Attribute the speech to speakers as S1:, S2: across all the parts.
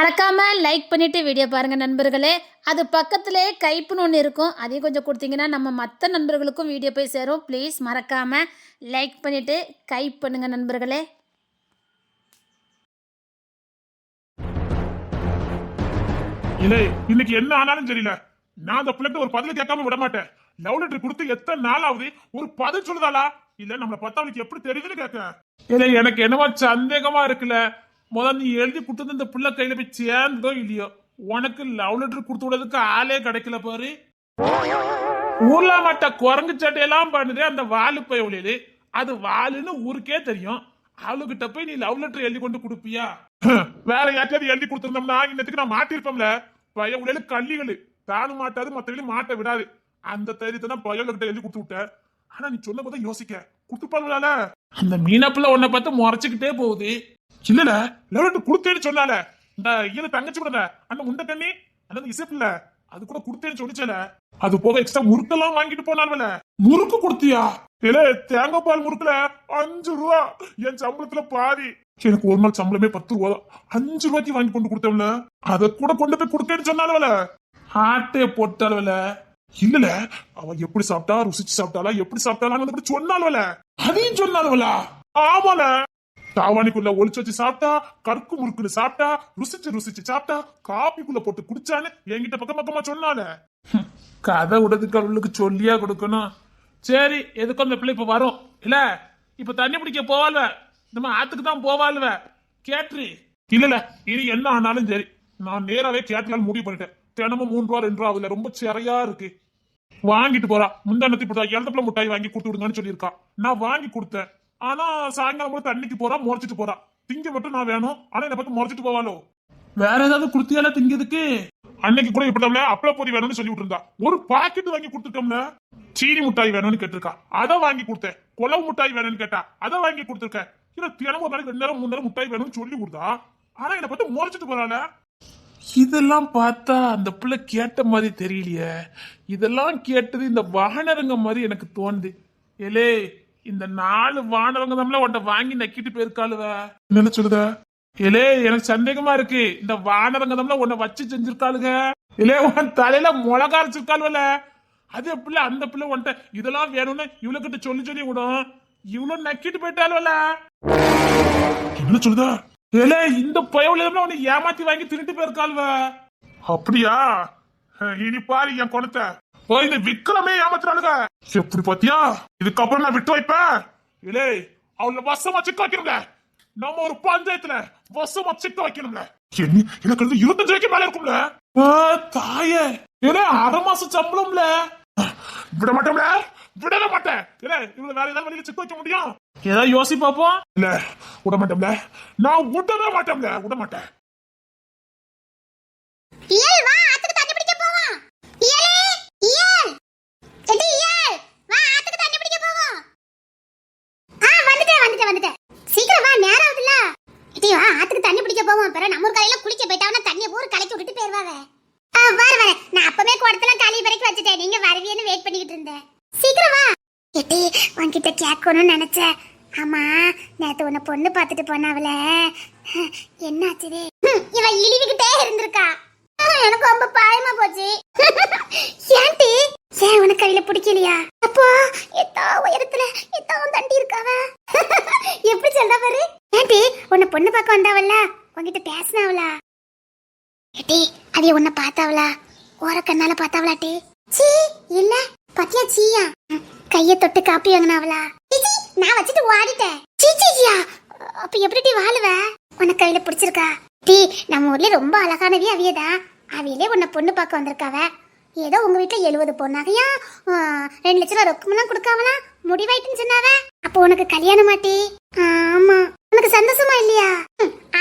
S1: மறக்காம லைக் பண்ணிட்டு வீடியோ பாருங்க நண்பர்களே. அது பக்கத்திலே கைப்புன்னு ஒன்று இருக்கும், அதையும் கொஞ்சம் கொடுத்தீங்கன்னா நம்ம மற்ற நண்பர்களுக்கும் வீடியோ போய் சேரும். ப்ளீஸ் மறக்காம லைக் பண்ணிட்டு கைப் பண்ணுங்க நண்பர்களே.
S2: இல்லை, இன்னைக்கு என்ன ஆனாலும் தெரியல, நான் அந்த பிள்ளைக்கு ஒரு பதில் கேட்காம விட மாட்டேன். லவ் லெட்டர் கொடுத்து எத்தனை நாள் ஆகுது, ஒரு பதில் சொல்லுதாளா இல்ல நம்மள பத்தாவதுக்கு எப்படி தெரியுதுன்னு கேட்க. இல்ல எனக்கு என்னவோ சந்தேகமா இருக்குல்ல. முதல்ல நீ எழுதி கொடுத்தது இந்த பிள்ளை கையில போய் சேர்ந்தோ இல்லையோ, உனக்கு லவ் லெட்டர் கொடுத்து விடுறதுக்கு ஆளே கிடைக்கல பாரு. ஊர்ல மாட்ட குரங்கு சட்டையெல்லாம் பண்ணுது அந்த வாலு பயவுளியது, அது வாலுன்னு ஊருக்கே தெரியும். அவளுக்கிட்ட போய் நீ லவ் லெட்டர் எழுதி கொண்டு கொடுப்பியா? வேற யார்ட்டையாவது எழுதி கொடுத்திருந்தோம்னா இன்னத்துக்கு நான் மாட்டிருப்போம்ல. பயவுளியல கள்ளிகளு தானும் மாட்டாது, மத்தவங்களும் மாட்ட விடாது. அந்த தைரியத்தை தான் பயவுகிட்ட எழுதி கொடுத்து விட்ட. ஆனா நீ சொன்ன போத யோசிக்க கொடுத்துப்பாங்களால. அந்த மீனப்புல உன்னை பார்த்து முறைச்சுக்கிட்டே போகுது. இல்லல லவ் லெட்டர் கொடுத்தேன்னு சொன்னால, இந்த ஈர தங்கச்சி கூட அந்த உண்ட கண்ணி அந்த இசைப்பில்ல அது கூட கொடுத்தேன்னு சொல்லிச்சல. அது போக எக்ஸ்ட்ரா முறுக்கெல்லாம் வாங்கிட்டு போனால. முறுக்கு கொடுத்தியா? இல்ல தேங்காய் பால் முறுக்குல 5 ரூபா, என் சம்பளத்துல பாதி. எனக்கு ஒரு நாள் சம்பளமே 10 ரூபா தான். 5 ரூபாய்க்கு வாங்கி கொண்டு கொடுத்தவள, அதை கூட கொண்டு போய் கொடுத்தேன்னு சொன்னால. ஆட்டைய போட்டால. இல்லல அவ எப்படி சாப்பிட்டா, ருசிச்சு சாப்பிட்டாளா, எப்படி சாப்பிட்டாலும் சொன்னால. அதையும் சொன்னால. ஆமால, தாவானிக்குள்ள ஒளிச்சு வச்சு சாப்பிட்டா, கற்கு முறுக்குன்னு சாப்பிட்டா, ருசிச்சு ருசிச்சு சாப்பிட்டா, காப்பிக்குள்ள போட்டு குடிச்சான்னு என்கிட்ட பக்கம் பக்கமா சொன்னால. கதை விடுறதுக்கு அவளுக்கு சொல்லியா கொடுக்கணும். சரி, எதுக்கும் அந்த பிள்ளை இப்ப வரும் இல்ல, இப்ப தண்ணி பிடிக்க போவாள்வ, நம்ம ஆத்துக்கு தான் போவாள்வ. கேட்ரி இல்ல இனி என்ன ஆனாலும் சரி, நான் நேராவே கேட்டலான்னு முடிவு பண்ணிட்டேன். தினமும் 3 ரூபா 2 ரூபா அதுல ரொம்ப சிறையா இருக்கு. வாங்கிட்டு போறா. முந்தானத்தி போட்டா எழுதப்பல முட்டாய் வாங்கி கொடுத்து விடுங்கன்னு சொல்லியிருக்கா. நான் வாங்கி கொடுத்தேன். ஆனா சாயங்காலம் கூட தண்ணிக்கு போறா, முறைச்சிட்டு போறா. திங்க மட்டும் நான் வேணும், ஆனா என்ன பார்த்து முறைச்சிட்டு போவாளோ. வேற ஏதாவது குடுத்தியால திங்கிறதுக்கு? அன்னைக்கு கூட இப்படில அப்பள பொரி வேணும்னு சொல்லி விட்டு இருந்தா. ஒரு பாக்கெட் வாங்கி கொடுத்துட்டோம்ல. சீனி முட்டாய் வேணும்னு கேட்டிருக்கா, அதை வாங்கி கொடுத்தேன். குளவு முட்டாய் வேணும்னு கேட்டா, அதை வாங்கி கொடுத்துருக்கேன். இல்ல தினமும் ஒரு நாளைக்கு 2 நேரம் 3 நேரம் முட்டாய் வேணும்னு சொல்லி கொடுத்தா. ஆனா என்ன பார்த்து முறைச்சிட்டு போறாள. இதெல்லாம் பார்த்தா அந்த பிள்ளை கேட்ட மாதிரி தெரியலையே. இதெல்லாம் கேட்டது இந்த வானரங்க மாதிரி எனக்கு தோணுது. ஏலே, இந்த 4 வானரங்க தான் உன்ட்ட வாங்கி நக்கிட்டு போயிருக்காளுவ. என்ன சொல்லுத? ஏலே, எனக்கு சந்தேகமா இருக்கு. இந்த வானரங்க தான் உன்னை வச்சு செஞ்சிருக்காளுங்க. இல்லே, உன் தலையில மிளகா அரைச்சிருக்காளுவல. அது எப்படி அந்த பிள்ளை உன்ட்ட இதெல்லாம் வேணும்னு இவ்வளவு கிட்ட சொல்லி சொல்லி விடும். இவ்வளவு நக்கிட்டு போயிட்டாளுவல. என்ன சொல்லுதா? ஏலே, இந்த பயவுல உன்னை ஏமாத்தி வாங்கி திருட்டு போயிருக்காளுவ. அப்படியா? இனி பாரு என் குணத்தை. இந்த விக்ரமே ஏமாத்துறாளுங்க. எப்படி பாத்தியா? இதுக்கப்புறம் நான் விட்டு வைப்பேன். இல்லே, அவளை வசமா சிக்க வைக்கணுங்க. நம்ம ஒரு பஞ்சாயத்துல வசமா சிக்க வைக்கணுங்க. எனக்கு 25 ரூபாய்க்கு மேல இருக்கும்ல. தாயே, ஏலே 1/2 மாசம் சம்பளம்ல. விட மாட்டோம்ல, விடவே மாட்டேன். இல்ல இவ்வளவு வேற ஏதாவது வழியில சிக்க வைக்க முடியும்? ஏதாவது யோசி பாப்போம். இல்ல விட மாட்டோம்ல, நான் விடவே மாட்டோம்ல, விட மாட்டேன்.
S3: நினைச்சேன். ஆமா, நேத்து உன்னை பொண்ணு பாத்துட்டு போனாவல, என்னாச்சு? இவ இழிவுகிட்டே இருந்திருக்கா. எனக்கு ரொம்ப பயமா போச்சு. ஏன்டி, ஏன் உனக்கு கையில பிடிக்கலையா? அப்போ எத்தா உயரத்துல எத்தாவும் தண்டி இருக்காவ. எப்படி சொல்றா பாரு. ஏன்டி, உன்னை பொண்ணு பார்க்க வந்தாவல்ல, உன்கிட்ட பேசினாவளா? ஏட்டி, அது உன்னை பார்த்தாவளா? ஓர கண்ணால பார்த்தாவளாட்டி? சீ இல்ல, பத்தியா சீயா? கைய தொட்டு காப்பி வாங்கினாவளா? நான் வச்சுட்டு ஓடிட்டேன். சீச்சியா, அப்ப எப்படி வாழுவ? உனக்கு கையில பிடிச்சிருக்கா? டீ, நம்ம ஊர்ல ரொம்ப அழகானவே அவியதான். அவியிலே உன்னை பொண்ணு பார்க்க வந்திருக்காவ. ஏதோ உங்க வீட்டுல 70 பொண்ணாகையா 2 லட்சம் ரூபாய் ரொக்கமெல்லாம் கொடுக்காவளா? முடிவாயிட்டுன்னு சொன்னாவ. அப்போ உனக்கு கல்யாணம் மாட்டி? ஆமா. உனக்கு சந்தோஷமா இல்லையா?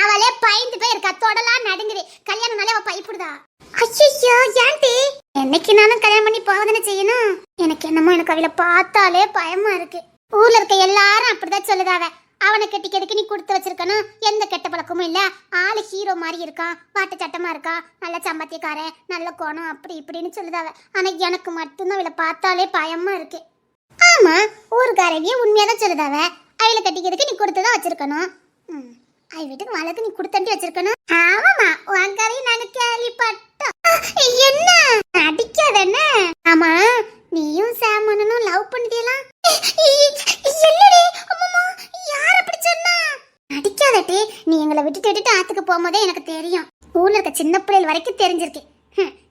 S3: அவளே பயந்து போய் இருக்கா, தொடலாம் நடுங்குது. கல்யாணம்னாலே அவ பயப்படுதா. ஐயோ, ஏன்டி? என்னைக்கு நானும் கல்யாணம் பண்ணி போவதானே செய்யணும். எனக்கு என்னமோ எனக்கு அவளை பார்த்தாலே பயமா இருக்கு. ஊர்ல இருக்க எல்லாரும் அப்படிதான் சொல்லுதாவ. அவனை கட்டிக்கிறதுக்கு நீ கொடுத்து வச்சிருக்கணும், எந்த கெட்ட பழக்கமும் இல்ல, ஆளு ஹீரோ மாதிரி இருக்கான், வாட்ட சட்டமா இருக்கான், நல்ல சம்பத்தியக்காரன், நல்ல கோணம், அப்படி இப்படின்னு சொல்லுதாவ. ஆனா எனக்கு மட்டும்தான் அவளை பார்த்தாலே பயமா இருக்கு. ஆமா, ஊருக்காரவிய உண்மையாதான் சொல்லுதாவ. அவளை கட்டிக்கிறதுக்கு நீ கொடுத்துதான் வச்சிருக்கணும். ஐ வீட்டுக்கு வழக்கு நீ கொடுத்தண்டி வச்சிருக்கணும். ஆமாமா உன் கதையை நாங்க கேள்விப்பட்டோம். என்ன அடிக்காதே? ஆமா நீயும் சாமனும் லவ் பண்ணிட்டீலாம்? இல்லடி அம்மா, யார் அப்படி சொன்னா? அடிக்காதடி, நீ எங்களை விட்டுட்டு ஆத்துக்கு போகும்போதே எனக்கு தெரியும். ஊர்ல இருக்க சின்ன பிள்ளைகள் வரைக்கும் தெரிஞ்சிருக்கு.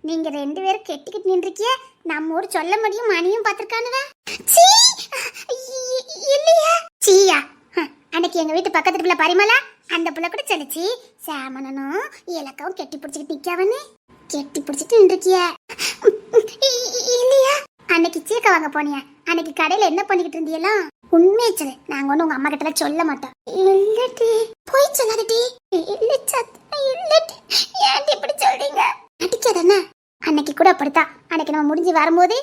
S3: நீங்க 2 பேரும் கெட்டிக்கிட்டு நின்றுக்கிய. நம்ம ஊர் சொல்ல முடியும் மணியும் பாத்திருக்கானுவ. இல்லையா சீயா? அன்னைக்கு எங்க வீட்டு பக்கத்து பிள்ளை பரிமளா அந்த பிள்ளை கூட சொல்லிச்சு, சாமனனும் இலக்கவும் கெட்டி பிடிச்சிக்கிட்டு நிக்காவன்னு. கெட்டி பிடிச்சிட்டு நின்றுக்கிய இல்லையா? அன்னைக்கு சீக்க வாங்க போனியா? அன்னைக்கு கடையில என்ன பண்ணிக்கிட்டு இருந்தியெல்லாம் உண்மையை சொல்லு. நாங்க ஒண்ணு உங்க அம்மா கிட்ட சொல்ல மாட்டோம். இல்லடி போய் சொல்லாதடி. இல்ல சத்தம் இல்லடி. ஏன்டி இப்படி சொல்றீங்க? அடிக்காதண்ணா. அன்னைக்கு கூட அப்படித்தான். அன்னைக்கு நம்ம முடிஞ்சு வரும்போது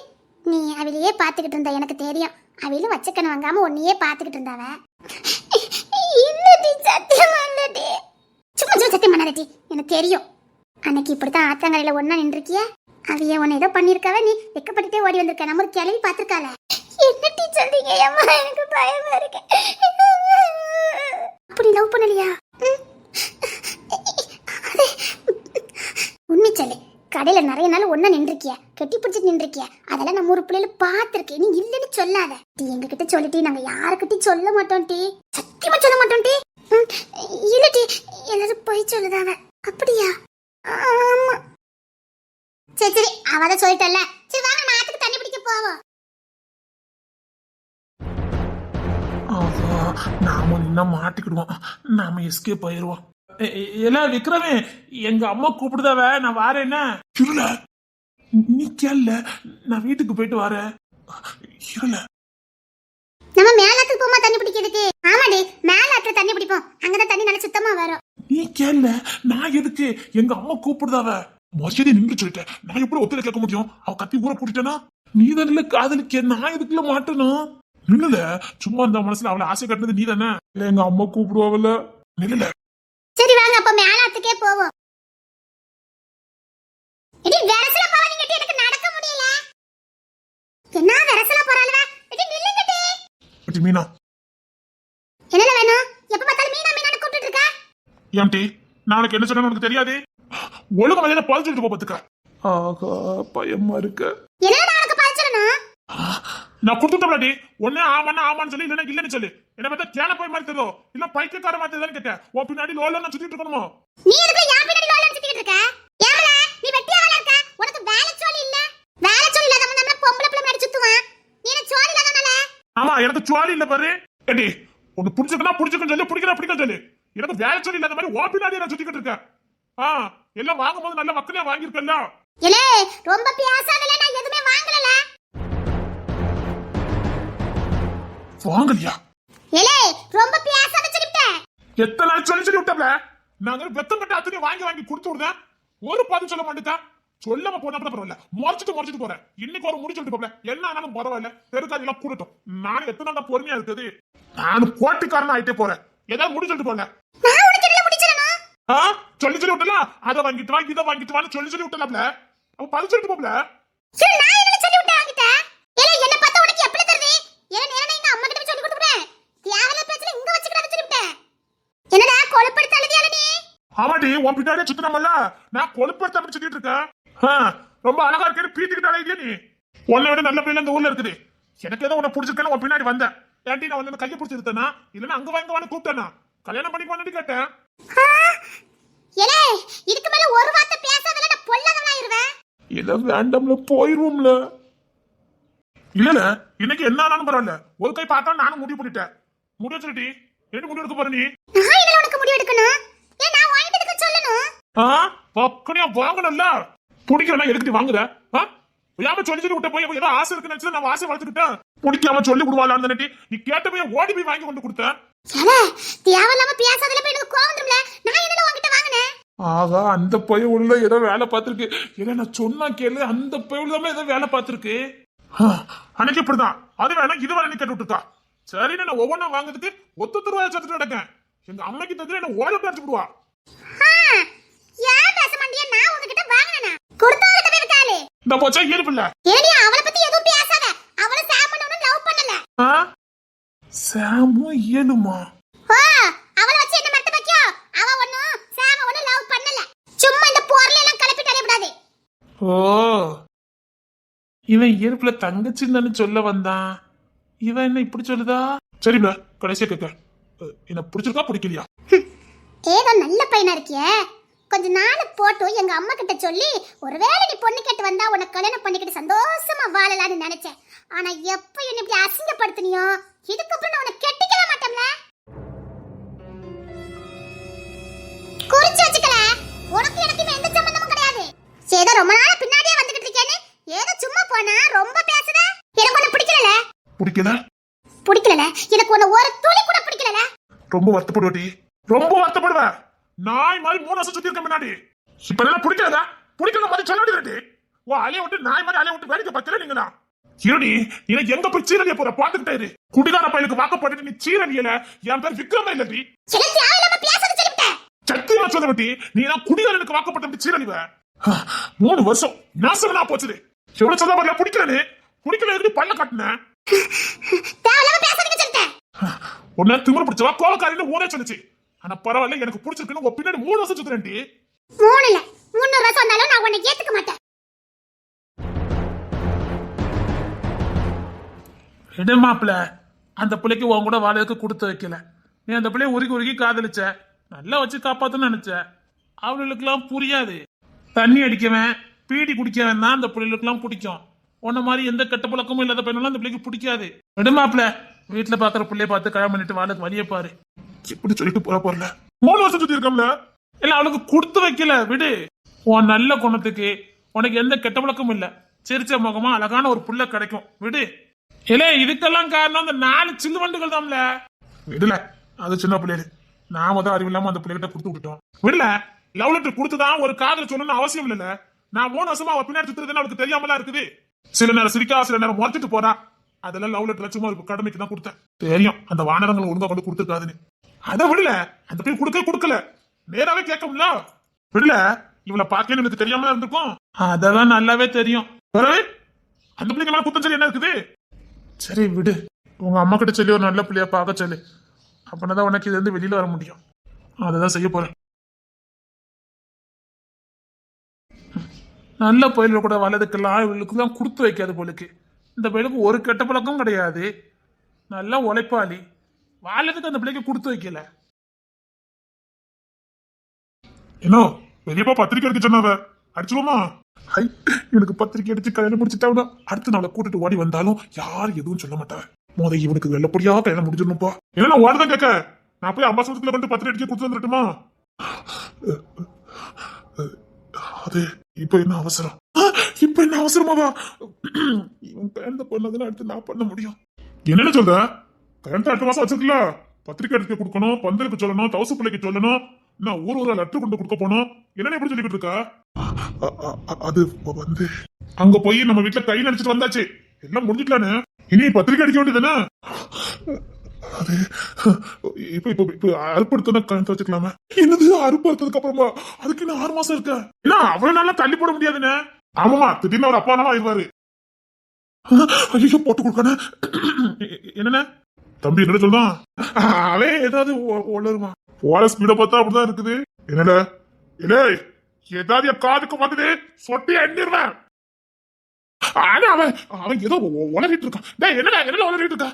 S3: நீ அவிலையே பாத்துக்கிட்டு இருந்த. எனக்கு தெரியும் அவிலும் வச்சக்கண் வாங்காம உன்னையே பாத்துக்கிட்டு இருந்தாவ. இல்லடி சத்தியமா இல்லடி. சும்மா சத்தியம் பண்ணாதடி. எனக்கு தெரியும். அன்னைக்கு இப்படித்தான் ஆத்தங்கரையில ஒன்னா நின்றுக்கிய. அவைய உன்னை ஏதோ பண்ணிருக்காவ. நீ வெக்கப்பட்டுட்டே ஓடி வந்திருக்க. நம்ம ஒரு கிளவி பாத்துருக்கால. என்ன டீ சொல்றீங்க? அம்மா எனக்கு பயமா இருக்கு. அப்படி லவ் பண்ணலையா? உண்மை சொல்லு. கடையில நிறைய நாள் ஒன்னா நின்றுக்கிய, கெட்டி பிடிச்சிட்டு நின்றுக்கிய. அதெல்லாம் நம்ம ஒரு பிள்ளைல பாத்துருக்கேன். நீ இல்லன்னு சொல்லாத டீ. எங்க கிட்ட சொல்லிட்டி, நாங்க யாருக்கிட்டையும் சொல்ல மாட்டோம் டீ. சத்தியமா சொல்ல மாட்டோம் டீ. இல்ல டீ, எல்லாரும் போய் சொல்லுதாவ. அப்படியா? ஆமா சரி சரி, அவதான் சொல்லிட்டல்ல. சரி வாங்க நாட்டுக்கு தண்ணி பிடிக்க போவோம்.
S2: நாம நின்னா மாட்டிக்கிடுவோம். நாம எஸ்கேப் ஆயிருவோம். எல்லாம் விக்ரமே, எங்க அம்மா கூப்பிடுதாவ, நான் வாரேன்னா. இருல நீ கேள்ல, நான் வீட்டுக்கு போயிட்டு வரேன். இருல
S3: நம்ம மேலாத்துக்கு போமா தண்ணி பிடிக்கிறதுக்கு. ஆமாடி மேலாத்துல தண்ணி பிடிப்போம். அங்கதான் தண்ணி நல்லா சுத்தமா வரும்.
S2: நீ கேள்ல, நான் எதுக்கு? எங்க அம்மா கூப்பிடுதாவ. மரியாதை நின்று சொல்லிட்டேன். நான் எப்படி ஒத்துல கேட்க முடியும்? அவ கத்தி ஊற கூட்டிட்டேனா? நீ தானே காதலிக்க. நான் எதுக்குள்ள மாட்டணும்? நில்லுல, சும்மா இந்த மனசுல அவளை ஆசை கட்டினது நீ தானே. இல்ல எங்க அம்மா கூப்பிடுவாவில்ல. நில்லுல.
S3: சரி வாங்க அப்ப மேலாத்துக்கே போவோம். இடி வெரசல போறீங்க. எனக்கு நடக்க முடியல. என்ன வெரசல போறாளவ? இடி நில்லுங்கடி.
S2: பட்டி மீனா,
S3: என்னல வேணும்? எப்ப பார்த்தாலும் மீனா மீனான்னு கூப்பிட்டுட்டு இருக்க.
S2: ஏம்டி நான் உனக்கு என்ன சொன்னேன்னு உனக்கு தெரியாது? ஒழுங்கு மலையில பால் சொல்லிட்டு போறதுக்கா? ஆகா பயமா இருக்க.
S3: என்னடா உனக்கு பரிச்சறணும்?
S2: நான் கொடுத்துட்டேன்டி. ஒண்ணே ஆமான்னா ஆமான்னு சொல்லி, இல்லன்னா இல்லன்னு சொல்லு. என்ன பார்த்தா கேன போய் மாதிரி தெரியும், இல்ல பைத்தியக்கார மாதிரி தெரியுதான்னு கேட்டேன். உன் பின்னாடி லோல நான் சுத்திட்டு இருக்கணுமோ?
S3: நீ எதுக்கு யா பின்னாடி லோல சுத்திட்டு இருக்க? ஏமல நீ வெட்டியாவல இருக்க. உனக்கு வேலை சொல்லி இல்ல. வேலை சொல்லி இல்லாத நம்ம பொம்பளை பிள்ளை மாதிரி சுத்துவான். நீ என்ன சோலி இல்லாதனால?
S2: ஆமா எனக்கு சோலி இல்ல பாரு. ஏடி ஒன்னு புடிச்சுக்கனா புடிச்சுக்கன்னு சொல்லு, பிடிக்கணும் சொல்லு. எனக்கு வேலை சொல்லி இல்லாத மாதிரி உன் பின்னாடி நான் சுத்திக்கிட்டு இருக்கேன். எல்லாம் வாங்கும்போது நல்ல மக்களே வாங்கியிருக்கல.
S3: ஏலே ரொம்ப பேசாதல. நான் எதுமே வாங்கலல.
S2: வாங்கலையா?
S3: ஏலே ரொம்ப பேசாத சொல்லிட்டேன்.
S2: எத்தனை நாள் சொல்லி விட்டல. நாங்க வெத்தம் கட்ட அத்தனை வாங்கி கொடுத்து விடுறேன். ஒரு பதில் சொல்ல மாட்டேன். சொல்லாம போனா கூட பரவாயில்ல. முறைச்சிட்டு போறேன். இன்னைக்கு ஒரு முடி சொல்லிட்டு போல. என்ன ஆனாலும் பரவாயில்ல. தெருக்காரி எல்லாம் கூடட்டும். நானும் எத்தனை நாள் பொறுமையா இருக்குது. நானும் போட்டிக்காரன் ஆயிட்டே போறேன். ஏதாவது முடி சொல்லிட்டு போல.
S3: நான் உனக்கு என்ன முடி சொல்லணும்?
S2: சொல்லி விட்டல. அதை வாங்கிட்டு வா, இதை வாங்கிட்டு வான்னு சொல்லி விட்டல. அவன் பதில் சொல்லிட்டு போல.
S3: சரி நான் என்ன சொல்லி விட்டேன் அவங்கிட்ட? ஏலே என்ன பார்த்தா உனக்கு எப்படி தெரியுது? ஏன் நேரா எங்க அம்மா கிட்ட சொல்லி கொடுத்துறேன். தேவல பேச்சல இங்க வச்சிக்கறத சொல்லி விட்டேன். என்னடா கொழுப்படுத்த அழுதியால நீ?
S2: ஆமாடி உன் பின்னாடியே சுத்தனமல்ல. நான் கொழுப்படுத்த அப்படி சுத்திட்டு இருக்கேன். ரொம்ப அழகா இருக்கேன்னு பீத்திக்கிட்டு அழகிய நீ. உன்னை விட நல்ல பிள்ளை இந்த ஊர்ல இருக்குது. எனக்கு ஏதோ உன்னை பிடிச்சிருக்கேன்னு உன் பின்னாடி வந்தேன். ஏன்டி நான் வந்து கையை பிடிச்சிருத்தேனா? இல்லன்னா அங்க வாங்க கூப்பிட்டேனா? கல்யாணம் பண்ணி பண்ணி கேட்டேன்.
S3: ஏலே இதுக்கு மேல ஒரு வார்த்தை பேசாதல நான் பொல்லதவனா இருவேன்.
S2: இல்ல வேண்டாம்ல போயிருவோம்ல. இல்லல இன்னைக்கு என்ன ஆனாலும் பரவாயில்ல. ஒரு கை பார்த்தா நானும் முடிவு பண்ணிட்டேன். முடிவு சொல்லிட்டி என்ன முடிவு எடுக்க போற நீ?
S3: நான் என்ன உனக்கு முடிவு எடுக்கணும்? ஏன் நான் வாங்கிட்டதுக்கு சொல்லணும்?
S2: பக்கனியா வாங்கணும்ல. பிடிக்கிறனா எதுக்கு வாங்குற? ஏமா சொல்லி விட்ட போய் ஏதோ ஆசை இருக்கு நினைச்சு நான் ஆசை வளர்த்துக்கிட்டேன். பிடிக்காம சொல்லி கொடுவாளான்னு நினைட்டி நீ கேட்ட போய் ஓடி போய் வாங்கி கொண்டு கொடுத்த.
S3: தேவையில்லாம பேசாதல போய் எனக்கு கோவம் வந்துரும்ல. நான் என்ன உன்கிட்ட வாங்குனேன்?
S2: ஆகா அந்த பைய உள்ள ஏதோ வேலை பார்த்திருக்கு. ஏதோ நான் சொன்னா கேளு. அந்த பைய உள்ள ஏதோ வேலை பார்த்திருக்கு. அன்னைக்கு இப்படிதான். அது வேணா இது வேணா கேட்டு விட்டுருக்கா. சரி நான் ஒவ்வொன்னா வாங்குறதுக்கு ஒத்து ரூபாய் சேர்த்துட்டு நடக்கேன். எங்க அம்மைக்கு தெரிஞ்சு என்ன ஓட அடிச்சு விடுவா.
S3: ஏன் பேச மாட்டியா? நான் உன்கிட்ட வாங்குனேனா? கொடுத்தவள தடவை விட்டாலே.
S2: இந்த போச்சா ஏறு பிள்ளை.
S3: ஏடி அவளை பத்தி எதுவும் பேசாத. அவள சாம் பண்ணனும் லவ் பண்ணல.
S2: சாமு ஏனுமா?
S3: அவள வச்சு என்ன மத்த வைக்கோ?
S2: ஓ, இவன் இயற்பில தங்கச்சின்னு சொல்ல வந்தான். இவன் என்ன இப்படி சொல்லுதா? சரிங்களா, கடைசியா கேட்க, என்ன பிடிச்சிருக்கா பிடிக்கலையா?
S3: ஏதோ நல்ல பையனா இருக்கியே, கொஞ்ச நாள் போட்டு எங்க அம்மா கிட்ட சொல்லி ஒருவேளை நீ பொண்ணு கேட்டு வந்தா உனக்கு கல்யாணம் பண்ணிக்கிட்டு சந்தோஷமா வாழலாம்னு நினைச்சேன். ஆனா எப்ப என்ன இப்படி அசிங்கப்படுத்தினியோ, இதுக்கப்புறம் நான் உன்னை கெட்டிக்கவே மாட்டேன்ல. குறிச்சு வச்சுக்கல, உனக்கு எனக்குமே எந்த சம்பந்தமும் கிடையாது. ஏதோ ரொம்ப நாள் பின்னாடியே வந்துகிட்டு இருக்கேன்னு ஏதோ சும்மா போனா ரொம்ப பேசுற. எனக்கு உன்னை பிடிக்கல.
S2: பிடிக்கல?
S3: பிடிக்கல, எனக்கு உன்னை ஒரு துளி கூட பிடிக்கல.
S2: ரொம்ப வருத்தப்படுவாடி, ரொம்ப வருத்தப்படுவ. நாய் மாதிரி 3 வருஷம் சுத்தி இருக்க முன்னாடி இப்ப என்ன பிடிக்காதா? பிடிக்கல மாதிரி சொல்ல வேண்டியது. ஓ, அலைய விட்டு நாய் மாதிரி அலைய விட்டு வேடிக்கை பார்க்கல நீங்களா? இருடி, எனக்கு எங்க போய் சீரழிய போற பாத்துக்கிட்டே இரு. குடிகார பையனுக்கு வாக்கப்பட்டு நீ சீரழியல. என் பேர் விக்ரமே இல்லடி. சத்தியமா சொல்ல விட்டி, நீ தான் குடிகாரனுக்கு வாக்கப்பட்டு சீரழிவ. 3 வருஷம் நாசமா போச்சுது. எவ்வளவு சொல்ல வரல பிடிக்கலன்னு. பிடிக்கல எதுக்கு பல்ல காட்டினேன். உன்ன திமிரு பிடிச்சவா கோவக்காரின்னு ஊரே சொல்லுச்சு. ஆனா பரவாயில்ல, எனக்கு பிடிச்சிருக்குன்னு உன் பின்னாடி 3 வருஷம் சுத்துறேன்டி.
S3: 3 இல்ல 300 வருஷம் வந்தாலும் நான் உன்னை ஏத்துக்க மாட்டேன்.
S2: இடமாப்ல, அந்த பிள்ளைக்கு உன் கூட வாழறதுக்கு கொடுத்து வைக்கல. நீ அந்த பிள்ளைய உருகி உருகி காதலிச்ச, நல்லா வச்சு காப்பாத்தன்னு நினைச்ச. அவளுக்கெல்லாம் புரியாது. தண்ணி அடிக்கவன் பீடி குடிக்கவன் தான் அந்த பிள்ளைகளுக்கெல்லாம் பிடிக்கும். உன்ன மாதிரி எந்த கெட்ட பழக்கமும் இல்லாத பையனெல்லாம் அந்த பிள்ளைக்கு பிடிக்காது. விடுமாப்ல, வீட்டுல பாக்குற பிள்ளைய பார்த்து கல்யாணம் பண்ணிட்டு வாழக்கு வழிய பாரு. எப்படி சொல்லிட்டு போறல 3 வருஷம் சுத்தி இருக்கோம்ல. இல்ல, அவளுக்கு கொடுத்து வைக்கல. விடு. உன் நல்ல குணத்துக்கு உனக்கு எந்த கெட்ட பழக்கமும் இல்ல. சிரிச்ச முகமா அழகான ஒரு புள்ள கிடைக்கும். விடு. இல்ல, இதுக்கெல்லாம் காரணம் அந்த 4 சில்லு வண்டுகள் தான்ல. விடல, அது சின்ன பிள்ளைகள். நான் அறிவு இல்லாம அந்த பிள்ளைகிட்ட கொடுத்து விட்டுட்டோம். விடல, லவ் லெட்டர் கொடுத்துதான் ஒரு காதல் சொல்லணும்னு அவசியம் இல்ல. நான் 3 வருஷமா அவ பின்னாடி சுத்துறதுன்னு அவளுக்கு தெரியாமலாம் இருக்குது. சில நேரம் சிரிக்கா, சில நேரம் முறைச்சிட்டு போறா. அதெல்லாம் லவ் லெட்டர் சும்மா ஒரு கடமைக்கு தான் கொடுத்தேன். தெரியும் அந்த வானரங்களை ஒழுங்கா கொண்டு கொடுத்துருக்காதுன்னு. அதை விடல, அந்த பேர் கொடுக்கல. நேராவே கேட்கல. விடல, இவளை பார்க்கணும் எனக்கு தெரியாமல இருந்திருக்கும். அதெல்லாம் நல்லாவே தெரியும். அந்த பிள்ளைங்க மேல குத்தம் சொல்லி என்ன இருக்குது? சரி விடு, உங்க அம்மா கிட்ட சொல்லி ஒரு நல்ல பிள்ளையா பார்க்க சொல்லு. அப்படின்னதான் உனக்கு இது வந்து வெளியில வர முடியும். அததான் செய்ய போறேன். நல்ல பயில கூட வலதுக்கெல்லாம் இவளுக்கு தான் கொடுத்து வைக்காது போலுக்கு. இந்த பயிலுக்கு ஒரு கெட்ட பழக்கம் கிடையாது. நல்ல உழைப்பாளி. வாழதுக்கு அந்த பிள்ளைக்கு கொடுத்து வைக்கல. என்ன பெரியப்பா பத்திரிக்கை அடிக்க சொன்னாவ, அடிச்சுவோமா? ஹை, இவனுக்கு பத்திரிக்கை அடிச்சு கல்யாணம் முடிச்சுட்டாவா அடுத்து நாளை கூட்டிட்டு ஓடி வந்தாலும் யாரும் எதுவும் சொல்ல மாட்டாங்க. இவனுக்கு வெள்ளப்படியா கல்யாணம் முடிஞ்சிடணும்ப்பா. என்ன ஓடுதான் கேட்க, நான் போய் அம்மா சொந்தத்துல கொண்டு பத்திரிக்கை அடிக்க கொடுத்து வந்துட்டுமா? அது இப்ப என்ன அவசரம்? இப்ப என்ன அவசரமாவா? இவன் கல்யாணத்தை பண்ணதுன்னு அடுத்து நான் பண்ண முடியும். என்னன்னு சொல்ற? கல்யாணத்தை 8 மாசம் வச்சிருக்கல. பத்திரிக்கை எடுக்க கொடுக்கணும், பந்தலுக்கு சொல்லணும், தவசு பிள்ளைக்கு சொல்லணும், நான் ஊர் லெட்டர் கொண்டு கொடுக்க போனோம். என்ன எப்படி சொல்லிக்கிட்டு இருக்கா? அது வந்து அங்க போய் நம்ம வீட்டுல கை நடிச்சிட்டு வந்தாச்சு. எல்லாம் முடிஞ்சிக்கலான்னு இனி பத்திரிக்கை அடிக்க வேண்டியதுதானே? அது இப்ப இப்ப இப்ப அறுப்படுத்த கல்யாணத்தை வச்சுக்கலாமே. என்னது அறுப்படுத்ததுக்கு அப்புறமா? அதுக்கு இன்னும் 6 மாசம் இருக்க. என்ன அவ்வளவு நாளா தள்ளி போட முடியாதுன்னு? ஆமாமா, திடீர்னு ஒரு அப்பா ஆயிடுவாரு. ஐயோ, போட்டு கொடுக்கணும். என்னன்னு தம்பி என்ன சொல்றான்? அவன் ஏதாவது ஒளருமா? போற ஸ்பீட பார்த்தா அப்படிதான் இருக்குது. என்னல இல்ல, ஏதாவது என் காதுக்கு வந்தது சொட்டி எண்ணிடுவேன். ஆனா அவன் ஏதோ உளறிட்டு இருக்கான். என்னடா என்ன உளறிட்டு இருக்கா?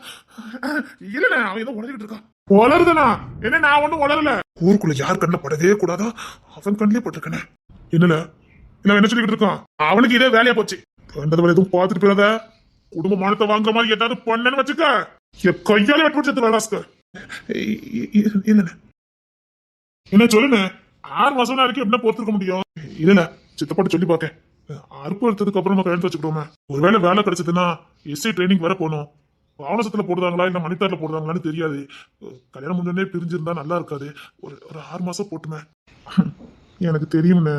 S2: இல்லண்ணா, அவன் ஏதோ உளறிட்டு இருக்கான். உளருதுனா என்ன? நான் ஒண்ணும் உளரல. ஊருக்குள்ள யார் கண்ணில் படவே கூடாதா? அவன் கண்ணிலே பட்டிருக்கனே. என்னல இல்ல, என்ன சொல்லிக்கிட்டு இருக்கான்? அவனுக்கு இதே வேலையா போச்சு. கண்டது எதுவும் பார்த்துட்டு போயிடாத. குடும்ப மானத்தை வாங்குற மாதிரி ஏதாவது பண்ணன்னு வச்சுக்க, என் கையால வெட்டு வச்சு வேலாஸ்கர். என்ன சொல்லுங்க? 6 மாசம் வரைக்கும் என்ன பொறுத்திருக்க முடியும்? இல்ல, சித்தப்பாட்டு சொல்லி பாக்கேன். அறுப்பு எடுத்ததுக்கு அப்புறம் நம்ம கல்யாணத்தை வச்சுக்கிட்டோமே. ஒருவேளை வேலை கிடைச்சதுன்னா எஸ்ஐ ட்ரைனிங் வர போனோம். வாகனத்துல போடுறாங்களா இல்ல மணித்தாரில போடுறாங்களான்னு தெரியாது. கல்யாணம் முன்னே பிரிஞ்சிருந்தா நல்லா இருக்காது. ஒரு 6 மாசம் போட்டுமே. எனக்கு தெரியும்ண்ணே.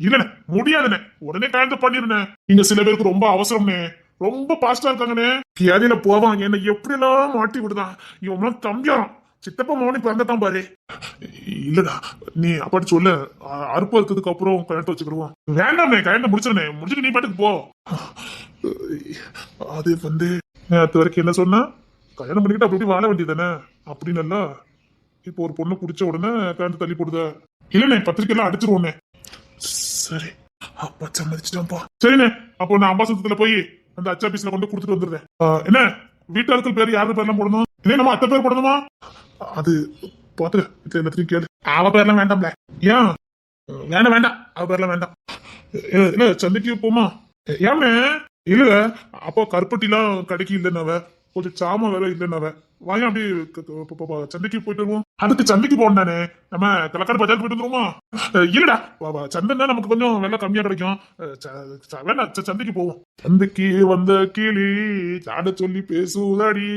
S2: இல்லண்ணே, முடியாதுண்ணே. உடனே கல்யாணத்தை பண்ணிருந்தே. இங்க சில பேருக்கு ரொம்ப அவசரம்னே, ரொம்ப பாஸ்டா இருக்காங்கண்ணே. கியாதியில போவான், என்ன எப்படி எல்லாம் மாட்டி விடுதான். இவன் தம்பியான் சித்தப்பா மோனி பிறந்ததான் பாரு. இல்லடா, நீ அப்பாட்டு சொல்ல, அறுப்பு இருக்கிறதுக்கு அப்புறம் கல்யாணத்தை வச்சுக்கிடுவோம். வேண்டாமே, கல்யாணத்தை முடிச்சிடனே. முடிச்சுட்டு நீ பாட்டுக்கு போ. அது வந்து நேற்று வரைக்கும் என்ன சொன்னா, கல்யாணம் பண்ணிக்கிட்டு அப்படி வாழ வேண்டியதானே அப்படின்னு. இப்போ ஒரு பொண்ணு பிடிச்ச உடனே கல்யாணத்தை தள்ளி போடுத. இல்லண்ணே, பத்திரிக்கை எல்லாம் அடிச்சிருவோண்ணே. சரி அப்பா சம்மதிச்சிட்டான்ப்பா. சரிண்ணே, அப்போ நான் அம்பாசத்துல போய் அந்த அச்சா ஆபீஸ்ல கொண்டு கொடுத்துட்டு வந்துடுறேன். என்ன வீட்டாளுக்கு பேர் யாரு பேர்லாம் போடணும்? இதே நம்ம அத்தை பேர் போடணுமா? அது பாத்து எல்லாத்தையும் கேளு. அவ பேர்லாம் வேண்டாம்ல. ஏன்? வேண்டாம் வேண்டாம், அவ பேர்லாம் வேண்டாம். இல்ல சந்தைக்கு போமா? ஏன்னு இல்ல, அப்போ கருப்பட்டிலாம் கடைக்கு இல்லைன்னாவ, கொஞ்சம் சாம வேற இல்லைன்னாவ. வாங்க அப்படியே சந்தைக்கு போயிட்டு வருவோம். அதுக்கு சந்தைக்கு போகண்டானே, நம்ம கலக்காடு பஜார் போயிட்டு வந்துருவோமா? இல்லடா, சந்தைன்னா நமக்கு கொஞ்சம் விலை கம்மியா கிடைக்கும். வேண்டாம், சந்தைக்கு போவோம். சந்தைக்கு வந்த கிளி சாட சொல்லி பேசுதாடி.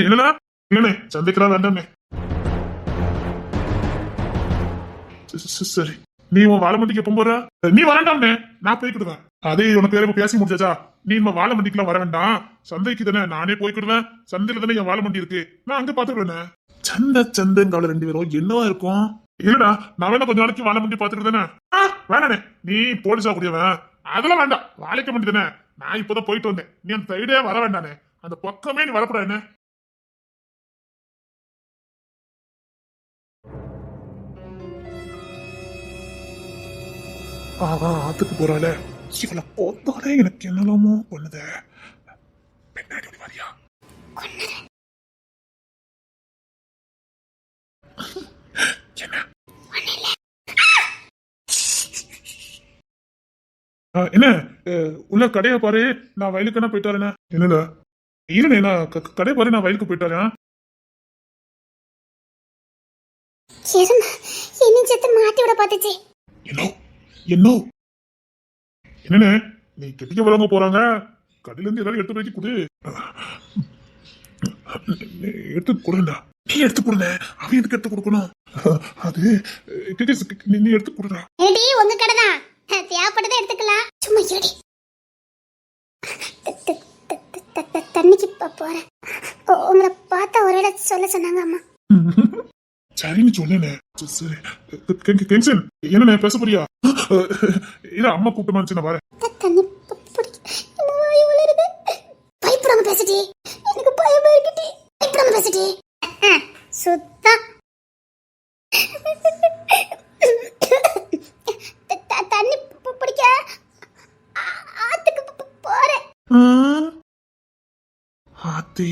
S2: இல்லனா இல்லனே, சந்தைக்குலாம் வேண்டாமே. சரி, நீ உன் வாழமண்டிக்கு எப்போ போற? நீ வரண்டாம்னே, நான் போய்க்கிடுவேன். அதே உனக்கு வேற பேசி முடிச்சாச்சா? நீ நம்ம வாழமண்டிக்குலாம் வர வேண்டாம், சந்தைக்கு தானே நானே போய்க்கிடுவேன். சந்தையில தானே என் வாழமண்டி இருக்கு, நான் அங்க பாத்துக்கிடுவேன். சந்தைங்க ரெண்டு பேரும் என்னவா இருக்கும்? இல்லடா, நான் வேணா கொஞ்ச நாளைக்கு வாழமண்டி பாத்துக்கிட்டு தானே. வேணானே, நீ போலீஸா கூடியவன், அதெல்லாம் வேண்டாம். வாழைக்க மண்டி தானே, நான் இப்பதான் போயிட்டு வந்தேன். நீ அந்த சைடே வர வேண்டானே, அந்த பக்கமே நீ வரக்கூடாது. ஆத்துக்கு போறாள, இவளை போத்தாலே எனக்கு என்னலாமோ பண்ணுத. பின்னாடி வரியா? என்ன உள்ள கடையை பாரு, நான் வயலுக்கு போயிட்டு வரேன். என்னல இருனே, நான் கடையை பாரு, நான் வயலுக்கு போயிட்டு வரேன்.
S3: மாட்டி விட பாத்துச்சு.
S2: என்ன என்னன்னு நீ கெட்டிக்க வரவங்க போறாங்க, கடையில இருந்து ஏதாவது எடுத்து போய் கொடு. எடுத்து கொடுண்டா, நீ எடுத்து கொடுங்க. அவன் எதுக்கு எடுத்து கொடுக்கணும்? அது நீ எடுத்து கொடுடா.
S3: ஏடி உங்க கடைதான், தேவைப்பட்டதை எடுத்துக்கலாம். சும்மா ஏடி. தண்ணிக்கு போறேன். உங்களை பார்த்தா ஒரே சொல்ல சொன்னாங்க அம்மா.
S2: சரின்னு சொன்னேன். என்ன பேச போறியா? இல்ல அம்மா கூப்பிட்டு வந்துச்சு, வரேன்.
S3: தண்ணி பயப்படாம பேசிட்டி, எனக்கு பயமா இருக்குடி. பயப்படாம பேசிட்டி, சுத்தம். தண்ணி பிடிக்க ஆத்துக்கு போறேன்.
S2: ஆத்தே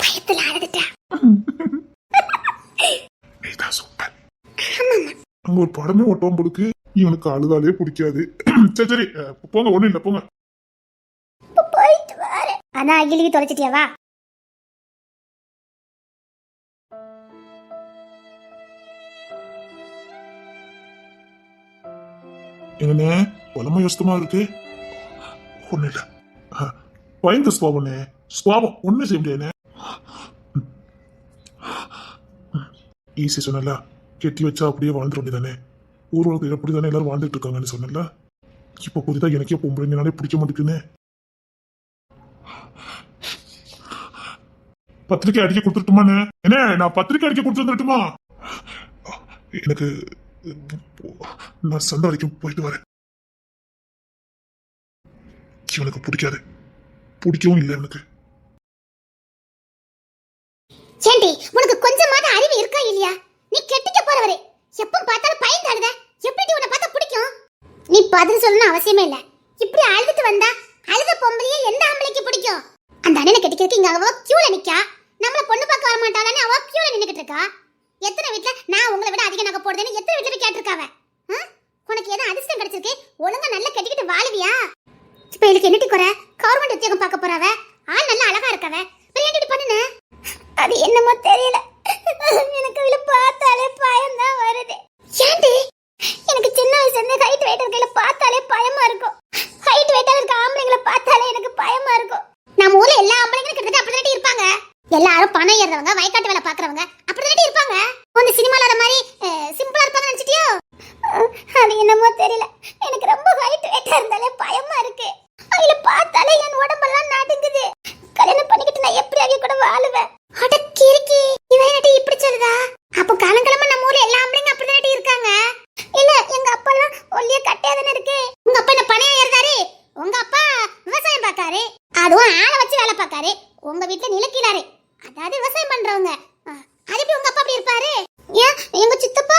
S3: பயத்துல அழுதுட்டா.
S2: அங்க ஒரு படமே ஓட்டுவோம் போடுக்கு, இவனுக்கு அழுதாலே பிடிக்காது. சரி சரி போங்க, ஒண்ணும் இல்ல போங்க.
S3: போயிட்டு வரேன். அதான் அகிலிக்கு தொலைச்சிட்டியாவா?
S2: என்ன பலமா யோசமா இருக்கு? ஒண்ணு இல்ல, பயந்த சுவாபம் சுவாபம் ஒண்ணு செய்ய முடியாது. ஈஸி சொன்னல, கெட்டி வச்சா அப்படியே வாழ்ந்துட வேண்டியதானே. ஊர்வலத்தில் எப்படிதானே எல்லாரும் வாழ்ந்துட்டு இருக்காங்கன்னு சொன்னல. இப்ப புரியுதா எனக்கே பொம்பளைங்கனாலே பிடிக்க மாட்டேங்குன்னு. பத்திரிக்கை அடிக்க கொடுத்துட்டுமாண்ணே? என்ன நான் பத்திரிக்கை அடிக்க கொடுத்துருந்துட்டுமா? எனக்கு நான் சந்தை வரைக்கும் போயிட்டு வரேன். இவனுக்கு பிடிக்காது, பிடிக்கவும் இல்லை எனக்கு.
S3: ஏண்டி உனக்கு கொஞ்சமாவது அறிவு இருக்கா இல்லையா? நீ கெட்டிக்க போறவரே, எப்ப பார்த்தாலும் பயந்தாடுத. எப்படி உன்னை பார்த்தா பிடிக்கும்? நீ பதில் சொல்லணும் அவசியமே இல்ல. இப்படி அழுதுட்டு வந்தா அழுத பொம்பளையே எந்த ஆம்பளைக்கு பிடிக்கும்? அந்த அண்ணனை கெட்டிக்கிறதுக்கு இங்க அவ கியூல நிக்கா. நம்மள பொண்ணு பார்க்க வர மாட்டாளான்னு அவ கியூல நின்னுக்கிட்டு இருக்கா. எத்தனை வீட்ல நான் உங்களை விட அதிக நகை போடுறேன்னு எத்தனை வீட்ல போய் கேட்டிருக்காவ. உனக்கு ஏதோ அதிர்ஷ்டம் கிடைச்சிருக்கு, ஒழுங்கா நல்லா கெட்டிக்கிட்டு வாழுவியா? இப்ப எனக்கு என்னட்டி குறை? கவர்மெண்ட் உத்தியோகம் பார்க்க போறவ, ஆள் நல்லா அழகா இருக்கவ, பிரியாண்டி பண்ணுன. அது என்னமோ தெரியல, எனக்கு அவளை பார்த்தாலே பயம் தான் வருது. ஏண்டி எனக்கு சின்ன வயசுல இருந்து ஹைட் வெயிட் இருக்கையில பார்த்தாலே பயமா இருக்கும். ஹைட் வெயிட்டா இருக்க ஆம்பளைங்களை பார்த்தாலே எனக்கு பயமா இருக்கும். நம்ம ஊர்ல எல்லா ஆம்பளைங்களும் கிட்டத்தட்ட அப்படிதான் இருப்பாங்க. எல்லாரும் பணம் ஏறவங்க, வயக்காட்டு வேலை பாக்குறவங்க அப்படிதான் இருப்பாங்க. அந்த சினிமால வர மாதிரி சிம்பிளா இருப்பாங்க நினைச்சிட்டியோ? அது என்னமோ தெரியல, எனக்கு ரொம்ப ஹைட் வெயிட்டா இருந்தாலே பயமா இருக்கு. அவளை பார்த்தாலே என் உடம்பெல்லாம் நடுங்குது. கல்யாணம் பண்ணிக்கிட்டு நான் எப்படி அவங்க கூட வாழுவேன்? அடக்கிருக்கி, இவன் என்னடி இப்படி சொல்லுதா? அப்போ காலங்காலமா நம்ம ஊர்ல எல்லா ஆம்பளைங்க அப்படிதான் இருக்காங்க. இல்ல எங்க அப்பா எல்லாம் ஒல்லிய கட்டையா தானே இருக்கு. உங்க அப்பா என்ன பணையா ஏறுதாரு? உங்க அப்பா விவசாயம் பார்க்காரு, அதுவும் ஆளை வச்சு வேலை பார்க்காரு. உங்க வீட்டுல நிலக்கீழாரு, அதாவது விவசாயம் பண்றவங்க. அது எப்படி உங்க அப்பா அப்படி இருப்பாரு? ஏன் உங்க சித்தப்பா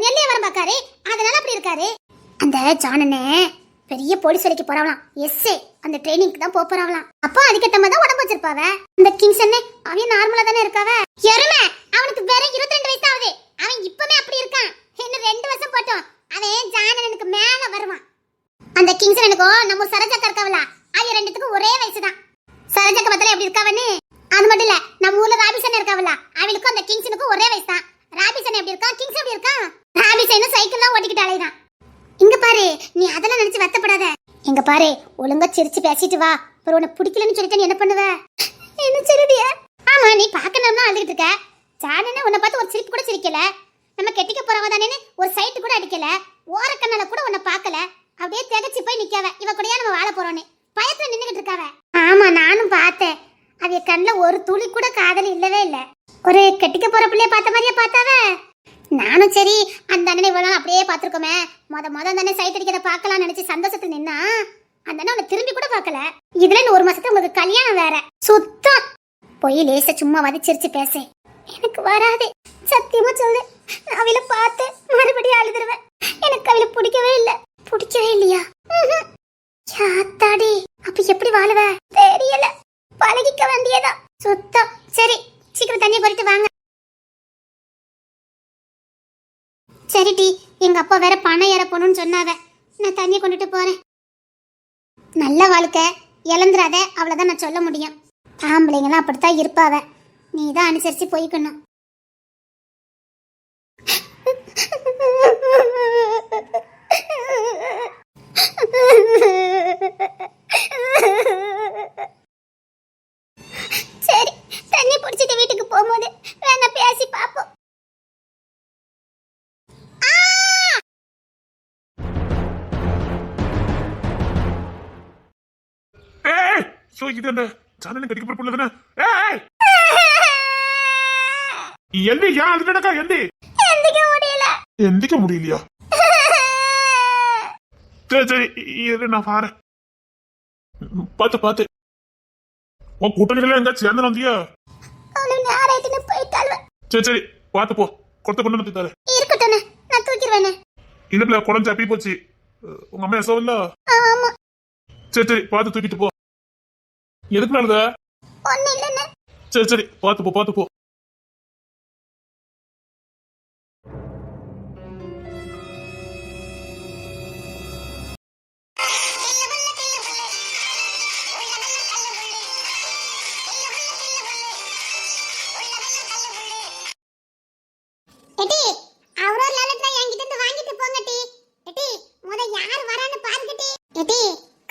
S3: நெல்லைய வரம் பாக்காரு, அதனால அப்படி இருக்காரு. அந்த ஜானனே பெரிய போலீஸ் வேலைக்கு போறாவலாம். எஸ்ஏ அந்த ட்ரைனிங்க்கு தான் போறாவலாம். அப்போ அதுக்கேத்த மாதிரி தான் உடம்பு வச்சிருப்பாவ. இந்த கிங்ஸ் என்ன அவன் நார்மலா தானே இருக்காவ. எருமை அவனுக்கு வேற 22 வயசு ஆகுது. அவன் இப்பவே அப்படி இருக்கான். இன்னும் 2 வருஷம் போட்டோம் அவன் ஜானனுக்கு மேல வருவான். அந்த கிங்ஸ் எனக்கும் நம்ம சரஜாக்கா இருக்காவல, அது ரெண்டுத்துக்கும் ஒரே வயசு தான். சரஜாக்கா பத்தல எப்படி இருக்காவன்னு அது மட்டும் இல்ல, நம்ம ஊர்ல ராபிசன் இருக்காவல, அவளுக்கும் அந்த கிங்ஸனுக்கும் ஒரே வயசு தான். ராபிசன் எப்படி இருக்கான், கிங்ஸ் எப்படி இருக்கான்? ராபிசன் சைக்கிள் தான் ஓட்டிக்கிட்டு அலைதான். இங்க பாரு, நீ அதெல்லாம் நினைச்சு வருத்தப்படாத. இங்க பாரு, ஒழுங்கா சிரிச்சு பேசிட்டு வா. அப்புறம் உனக்கு பிடிக்கலன்னு சொல்லிட்டு நீ என்ன பண்ணுவ? என்ன சொல்லுடியா? ஆமா, நீ பாக்கணும்னா அழுதுட்டு இருக்க. ஜானனே உன்னை பார்த்து ஒரு சிரிப்பு கூட சிரிக்கல. நம்ம கெட்டிக்க போறவ தானேன்னு ஒரு சைட்டு கூட அடிக்கல. ஓரக்கண்ணால கூட உன்னை பார்க்கல. அப்படியே திகச்சு போய் நிக்காவ. இவ கூடயா நம்ம வாழ போறோன்னு பயத்துல நின்னுகிட்டு இருக்காவ. ஆமா, நானும் பார்த்தேன். அவ கண்ணுல ஒரு துளி கூட காதல் இல்லவே இல்ல. ஒரு கெட்டிக்க போற பிள்ளைய பார்த்த மாதிரியே பார்த்தாவ. நானும் சரி அந்த அண்ணனை இவ்வளவு அப்படியே பார்த்துருக்கோமே, முத தானே சைட் அடிக்கிறத பார்க்கலாம்னு நினைச்சு சந்தோஷத்துல நின்னா அந்த அண்ணன் உன்னை திரும்பி கூட பார்க்கல. இதுல 1 மாசத்துல உங்களுக்கு கல்யாணம் வேற. சுத்தம் போய் லேச சும்மா வதிச்சிருச்சு பேச எனக்கு வராது. சத்தியமா சொல்லு, அவள பார்த்து மறுபடியும் அழுதுருவேன். எனக்கு அவளை பிடிக்கவே இல்லையா? யாத்தாடி, அப்ப எப்படி வாழுவ தெரியல. பழகிக்க வேண்டியதா சுத்தம். சரி, சீக்கிரம் தண்ணி போட்டு வாங்க. சரி டி, எங்க அப்பா வேற பணம் ஏற போகணும்னு சொன்னாவ. நான் தண்ணியை கொண்டுட்டு போறேன். நல்ல வாழ்க்கை இழந்துராத, அவ்வளவுதான் நான் சொல்ல முடியும். ஆம்பளைங்களாம் அப்படித்தான் இருப்பாவ. நீ தான் அனுசரிச்சு போய்க்கணும். சரி, தண்ணி பிடிச்சிட்டு வீட்டுக்கு போகும்போது வேணா பேசி பாப்போம்.
S2: இது என்ன ஜானனை கட்டிக்க போற பொண்ணு தானே? எந்தி ஏன் அது நடக்கா? எந்திக்க முடியலையா? சரி இரு, நான் பாறேன். பாத்து உன் கூட்டணிகள் எங்க சேர்ந்து வந்தியா? சரி பாத்து போ. கொடுத்த கொண்டு வந்து தரேன். இல்ல பிள்ளை குழந்தை அப்பி போச்சு. உங்க அம்மா எசோ இல்ல? சரி பாத்து தூக்கிட்டு போ. எதுக்கு நல்லத? சரி பாத்து போ.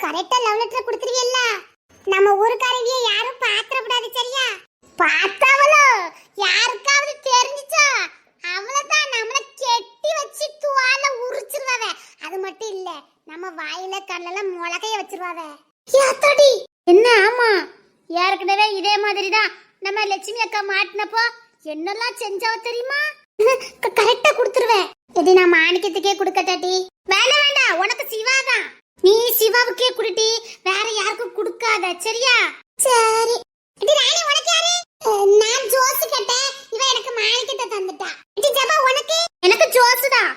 S3: கரெக்டா லவ் லெட்டர் கொடுத்துருவீல்ல? நம்ம ஊருக்காரவிய யாரும் பாத்திரப்படாது, சரியா? பார்த்தாவளோ யாருக்காவது தெரிஞ்சுச்சா அவ்வளவுதான் நம்மள கெட்டி வச்சு துவால உரிச்சிருவாவ. அது மட்டும் இல்ல, நம்ம வாயில கண்ணல முளகைய வச்சிருவாவ. யாத்தாடி என்ன? ஆமா, ஏற்கனவே இதே மாதிரி தான் நம்ம லட்சுமி அக்கா மாட்டினப்போ என்னெல்லாம் செஞ்சாவ தெரியுமா? கரெக்டா கொடுத்துருவேன். இது நான் மாணிக்கத்துக்கே கொடுக்கட்டாட்டி. வேண்டாம், உனக்கு சிவாதான். நீ சிவாவுக்கே குடுட்டி, வேற யாருக்கும் கொடுக்காத, சரியா? சரி. இது ராணி உனக்கு யாரு? நான் ஜோஸ் கேட்டேன். இவ எனக்கு மாணிக்கத்தை தந்துட்டா. இது ஜபா உனக்கு? எனக்கு ஜோஸ் தான்.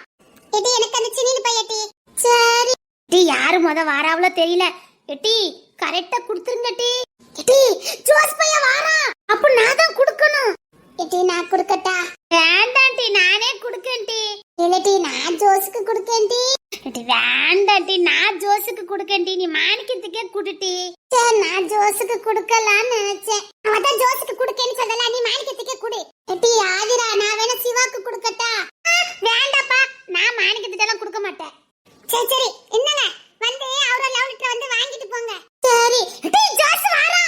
S3: இது எனக்கு அந்த சின்ன பையட்டி. சரி. டி யாரு வாராவளோ தெரியல. எட்டி கரெக்ட்டா கொடுத்துருங்க டி. எட்டி ஜோஸ் பைய வாரா. அப்ப நான் தான் கொடுக்கணும். எட்டி நான் கொடுக்கட்டா? வேண்டாம் டி, நானே கொடுக்கேன் டி. இல்ல டி, நான் ஜோஸ்க்கு கொடுக்கேன் டி. வேண்டாண்டி, நான் ஜோஸுக்கு கொடுக்கேன்டி. நீ மாணிக்கத்துக்கே குடுட்டி. சரி, நான் ஜோஸுக்கு கொடுக்கலாம்னு நினைச்சேன். அவதான் ஜோஸுக்கு கொடுக்கேன்னு சொல்லல, நீ மாணிக்கத்துக்கே குடு. எட்டி ஆதிரா, நான் வேணா சிவாக்கு கொடுக்கட்டா? வேண்டாப்பா, நான் மாணிக்கத்துக்கு எல்லாம் கொடுக்க மாட்டேன். சரி என்னங்க வந்து அவரோட லவ் லெட்டர் வந்து வாங்கிட்டு போங்க. சரி எட்டி, ஜோஸ் வாரானா?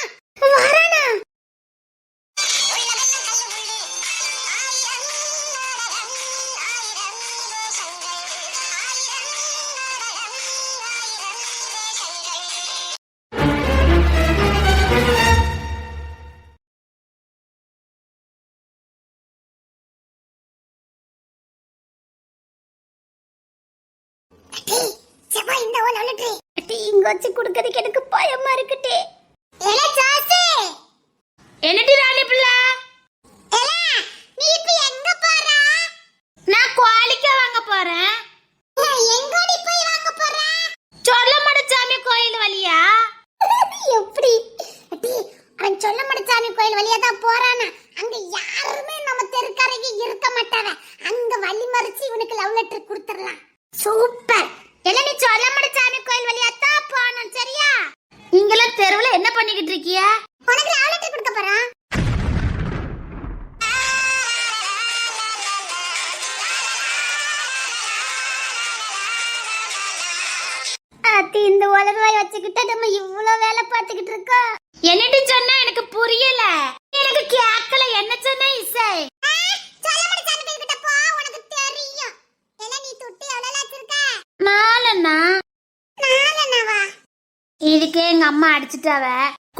S3: இங்க வச்சு குடுக்கிறதுக்கு எனக்கு பயமா இருக்குட்டே.
S1: என்னடி ராணி பிள்ளை?
S3: போறானா அங்க யாருமே நம்ம தெருக்காரங்க இருக்க மாட்டாவ. அங்க வழி மறிச்சு இவனுக்கு லவ் லெட்டர் கொடுத்துடலாம். சூப்பர். எல்லாம் நீ சொல்லமட சாமி கோயில் வழியா தான் போகணும், சரியா?
S1: நீங்களாம் தெருவுல என்ன பண்ணிக்கிட்டு இருக்கீங்க?
S3: உனக்கு லவ் லெட்டர் கொடுக்க போறான். அத்தி இந்த உலகவாய் வச்சுக்கிட்ட நம்ம இவ்வளவு வேலை பார்த்துக்கிட்டு இருக்கோம்.
S1: என்னடி சொன்ன எனக்கு புரியல. எனக்கு கேட்கல. என்ன சொன்ன இசை?
S3: சொல்லமட சாமி கோயில் கிட்ட போ, உனக்கு தெரியும். எல்லாம் நீ துட்டு எவ்வளவு வச்சிருக்க?
S1: நாலண்ணா.
S3: நாலனவா?
S1: இதுக்கு எங்க அம்மா அடிச்சிட்டாவ.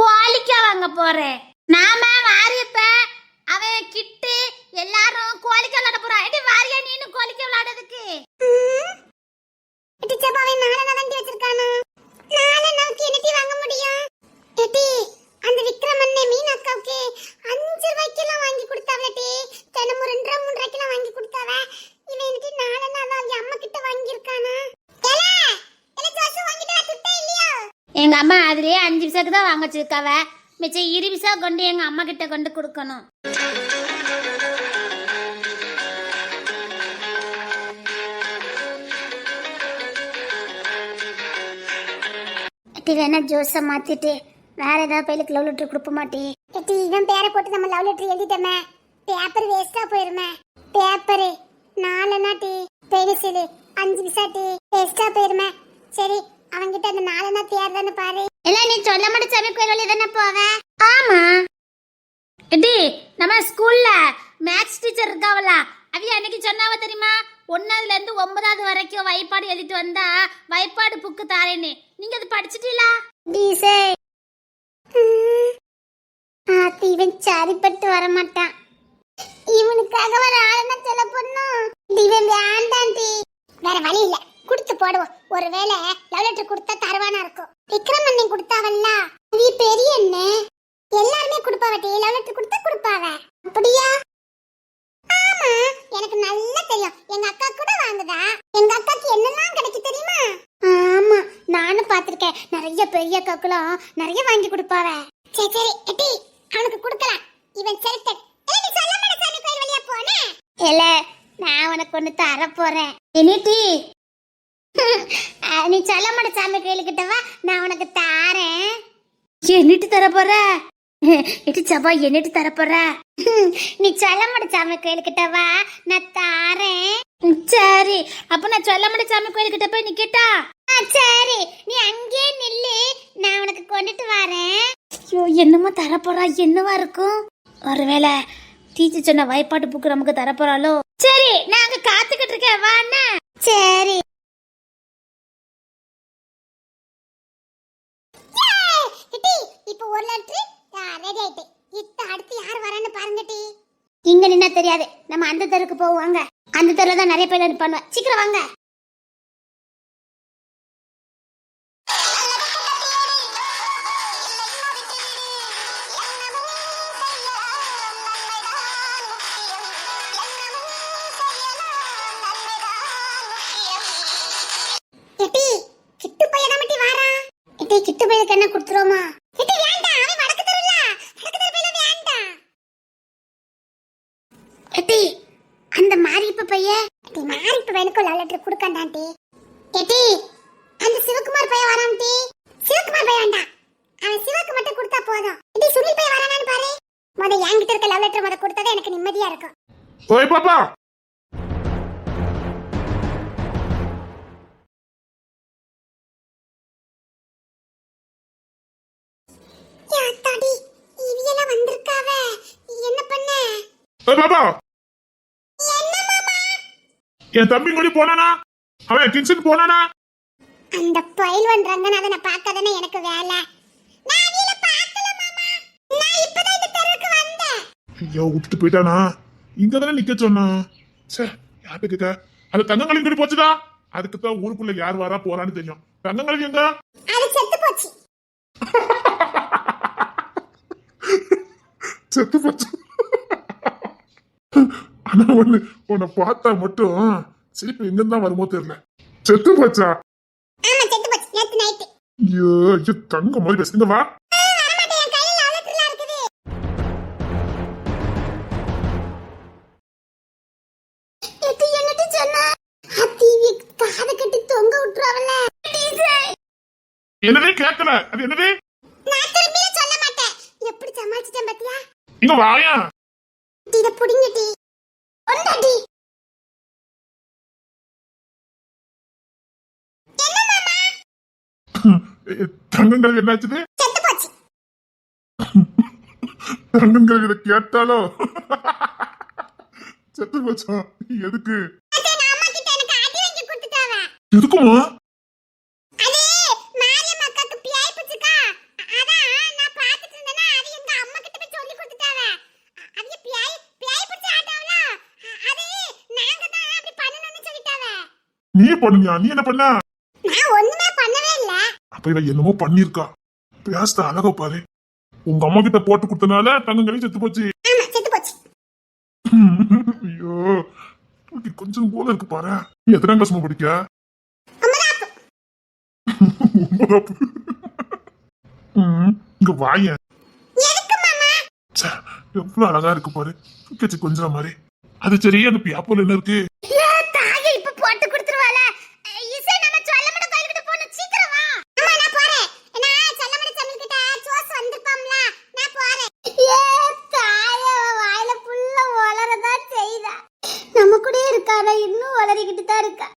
S1: கோழிக்கா வாங்க போறேன். நாம வாரியப்ப அவன் கிட்டு எல்லாரும் கோழிக்கா விளையாட போறான். எடி வாரியா நீனு கோழிக்கா விளையாடுறதுக்கு?
S3: எட்டி சப்பாவை நாலனா வண்டி வச்சிருக்கானா? நாலனாவுக்கு என்னடி வாங்க முடியும்? எட்டி அந்த விக்ரமண்ணே மீன் அக்காவுக்கு 5 ரூபாய்க்குலாம் வாங்கி கொடுத்தாவலடி. தினமும் 2 3 ரூபாய்க்குலாம் வாங்கி கொடுத்தாவ. இவன் என்னடி நாலனா அவ அம்மா கிட்ட வாங்கி இருக்கானா? ஏலே ஏலே ஜோசு வாங்கிட்டு வா, துட்டே இல்லையா?
S1: எங்க அம்மா அதுலயே 5 பைசாக்கு தான் வாங்க வச்சிருக்காவ. மிச்சம் 20 பைசா கொண்டு எங்க அம்மா கிட்ட கொண்டு கொடுக்கணும்.
S3: எட்டி வேணா ஜோஸை மாத்திட்டு வேற ஏதாவது பையலுக்கு லவ் லெட்டர் கொடுப்ப மாட்டே. எட்டி இவன் பேரை போட்டு நம்ம லவ் லெட்டர் எழுதிட்டோமே, பேப்பர் வேஸ்டா போயிருமே. பேப்பரு நாலனா டீ, பென்சில் 5 பைசா டீ வேஸ்டா போயிருமே. சரி அவன்கிட்ட அந்த நாலனா தேர்தான்னு பாரு.
S1: எல்லாம் நீ சொல்ல மாட்ட சாமி கோயில் வழியா தானே போவ? ஆமா. எடி நம்ம ஸ்கூல்ல மேத்ஸ் டீச்சர் இருக்காவல, அவிய அன்னைக்கு சொன்னாவ தெரியுமா? 1ல இருந்து 9வது வரைக்கும் வைப்பாடு எழுதிட்டு வந்தா வைப்பாடு புக்கு தாரேன்னு. நீங்க அது படிச்சிட்டீங்களா?
S3: டீசே ஆத்தி இவன் சரிப்பட்டு வர மாட்டான். இவனுக்காக வர ஆளனா சொல்ல பொண்ணும். இவன் வேண்டாம் டீ. வேற வழி இல்ல, கொடுத்து போடுவோம். ஒருவேளை லவ் லெட்டர் கொடுத்தா தருவானா இருக்கும். விக்ரம் அண்ணன் கொடுத்தாவல்ல, நீ பெரிய அண்ணன் எல்லாருமே கொடுப்பாவட்டி. லவ் லெட்டர் கொடுத்தா கொடுப்பாவ. அப்படியா? ஆமா, எனக்கு நல்லா தெரியும். எங்க அக்கா கூட வாங்குதா. எங்க அக்காக்கு என்னெல்லாம் கிடைக்கு தெரியுமா? ஆமா, நானும் பாத்திருக்கேன். நிறைய பெரிய அக்காக்குலாம் நிறைய வாங்கி கொடுப்பாவ. சரி சரி எட்டி அவனுக்கு கொடுக்கலாம். இவன் செல்டட். நீ சொல்ல மாட்ட சாமி கோயில் வழியா போனே.
S1: இல்ல நான் உனக்கு ஒண்ணு தர போறேன். என்னடி? நீ சொல்ல மாட்ட சாமி கோயிலுக்கிட்ட வா, நான் உனக்கு தாரேன். என்னட்டு தர போற? எட்டு சபா என்னட்டு தர போற?
S3: நீ சொல்ல மாட்ட சாமி கோயிலுக்கிட்ட வா, நான் தாரேன்.
S1: சரி, அப்ப நான் சொல்ல மாட்ட சாமி கோயிலுக்கிட்ட போய் நிக்கட்டா?
S3: சரி நீ அங்கேயே நில்லு, நான் உனக்கு கொண்டுட்டு வரேன்.
S1: ஐயோ என்னமா தர போறா? என்னவா இருக்கும்? ஒருவேளை டீச்சர் சொன்ன வாய்ப்பாட்டு புக்கு நமக்கு தர போறாளோ? சரி நான் அங்க காத்துக்கிட்டு இருக்கேன், வாண்ணா.
S3: சரி இப்போ ஒரு லெட்டர் ரெடி ஆயிட்டு. இத்த அடுத்து யார் வரான்னு பாருங்க டி.
S1: இங்க நின்னா தெரியாது, நம்ம அந்த தெருக்கு போவாங்க. அந்த தெருல தான் நிறைய பேர் பண்ணுவேன். சீக்கிரம் வாங்க.
S3: எட்டி கிட்டு பையன் தான் மட்டி வாரா. எட்டி கிட்டு பையனுக்கு என்ன கொடுத்துறோமா? எட்டி வேண்டாம், அவன் வடக்கு தெருல. வடக்கு தெரு பையல வேண்டாம். எட்டி அந்த மாரிப்பு பையன். எட்டி மாரிப்பு பையனுக்கு லவ் லெட்டர் கொடுக்கண்டாண்டி. எட்டி அந்த சிவகுமார் பையன் வரான்டி. சிவகுமார் பையன் வேண்டாம், அவன் சிவக்கு மட்டும் கொடுத்தா போதும். எட்டி சுனில் பையன் வரானான்னு பாரு. முத என்கிட்ட இருக்க லவ் லெட்டர் முத கொடுத்தா எனக்கு நிம்மதியா இருக்கும்.
S2: ஓய் பாப்பா,
S3: யாத்தாடி இவியெல்லாம் வந்திருக்காவ. என்ன பண்ண?
S2: ஓய் பாப்பா,
S3: என்ன மாமா?
S2: என் தம்பி கூட போனானா? அவன் கிச்சன் போனானா?
S3: அந்த பைல்வான் ரங்கநாதனை பார்க்காதனே எனக்கு வேலை. நான் அவியல பார்க்கல மாமா. நான் இப்பதான் இந்த தெருவுக்கு வந்தேன்.
S2: ஐயோ விட்டுட்டு போயிட்டானா? இங்க தானே நிக்க சொன்னா. சே யார்கிட்ட கேட்க? அந்த தங்கங்களின் கூட போச்சுதா. அதுக்கு தான் ஊருக்குள்ள யார் வரா போறான்னு தெரியும். தங்கங்கள் எங்க?
S3: அது செத்து போச்சு.
S2: செத்து போச்சு. ஆனா ஒண்ணு, உன்னை பார்த்தா மட்டும் சிரிப்பு எங்க தான் வருமோ தெரியல. செத்து போச்சா?
S3: ஆமா செத்து போச்சு நேத்து நைட்.
S2: ஐயோ ஐயோ தங்க மாதிரி பேசுங்க வா.
S3: வரமாட்டேன், என் கையில லவ் லெட்டர்லாம் இருக்குது. காதை கட்டி தொங்க விட்டுறாவல.
S2: என்னதே கேட்கல, அது என்னது?
S3: நான் திரும்பியே சொல்ல மாட்டேன். எப்படி சமாளிச்சிட்டேன் பாத்தியா?
S2: இங்க வாயா.
S3: இத புடிங்கடி. ஒண்டடி. என்ன மாமா?
S2: தங்கங்கள் என்னாச்சு?
S3: செத்து போச்சு.
S2: தங்கங்கள் இத கேட்டாலோ செத்து போச்சா? எதுக்கு?
S3: அத அம்மா கிட்ட எனக்கு அடி வாங்கி கொடுத்துட்டாவ.
S2: எதுக்குமா?
S3: அது மாரியம் அக்காக்கு பியாய் பிச்சுக்கா. அதான் நான் பாத்துட்டு இருந்தேனா, அது எங்க அம்மா கிட்ட போய் சொல்லி கொடுத்துட்டாவ. அது பியாய் பிச்சு ஆட்டாவல. அது நாங்க தான் அப்படி பண்ணனும்னு சொல்லிட்டாவ.
S2: நீ பண்ணுனியா? நீ என்ன பண்ண?
S3: நான் ஒண்ணுமே பண்ணவே இல்ல.
S2: அப்ப இவ என்னமோ பண்ணிருக்கா. பேஸ்த அழகா பாரு. உங்க அம்மா கிட்ட போட்டு கொடுத்தனால தங்கங்களே செத்து போச்சு.
S3: ஆமா, செத்து போச்சு.
S2: ஐயோ, உனக்கு கொஞ்சம் போல இருக்கு பாரு. நீ எத்தனை கிளாஸ் படிக்க? ஒன்பதாப்பு. இங்க வாயேன்.
S3: எதுக்கு மாமா?
S2: ச்சே, எவ்வளவு அழகா இருக்கு பாரு. கேச்சு கொஞ்சம் மாதிரி. அது சரி, அந்த பியாப்போல என்ன இருக்கு?
S3: தாயே இப்ப போட்டு கொடுத்துருவாள. இசை நம்ம சொல்லமட கோயிலுக்கு போணும். சீக்கிரம் வா. அம்மா நான் போறேன். நான் சொல்லமட சமையல் கிட்ட ஜோஸ் வந்திருப்பாம்ல. நான் போறேன். தாயே வாயில புள்ள வளரதா செய்தா. நம்ம கூட இருக்கானா, இன்னும் வளரிக்கிட்டு தான் இருக்கா.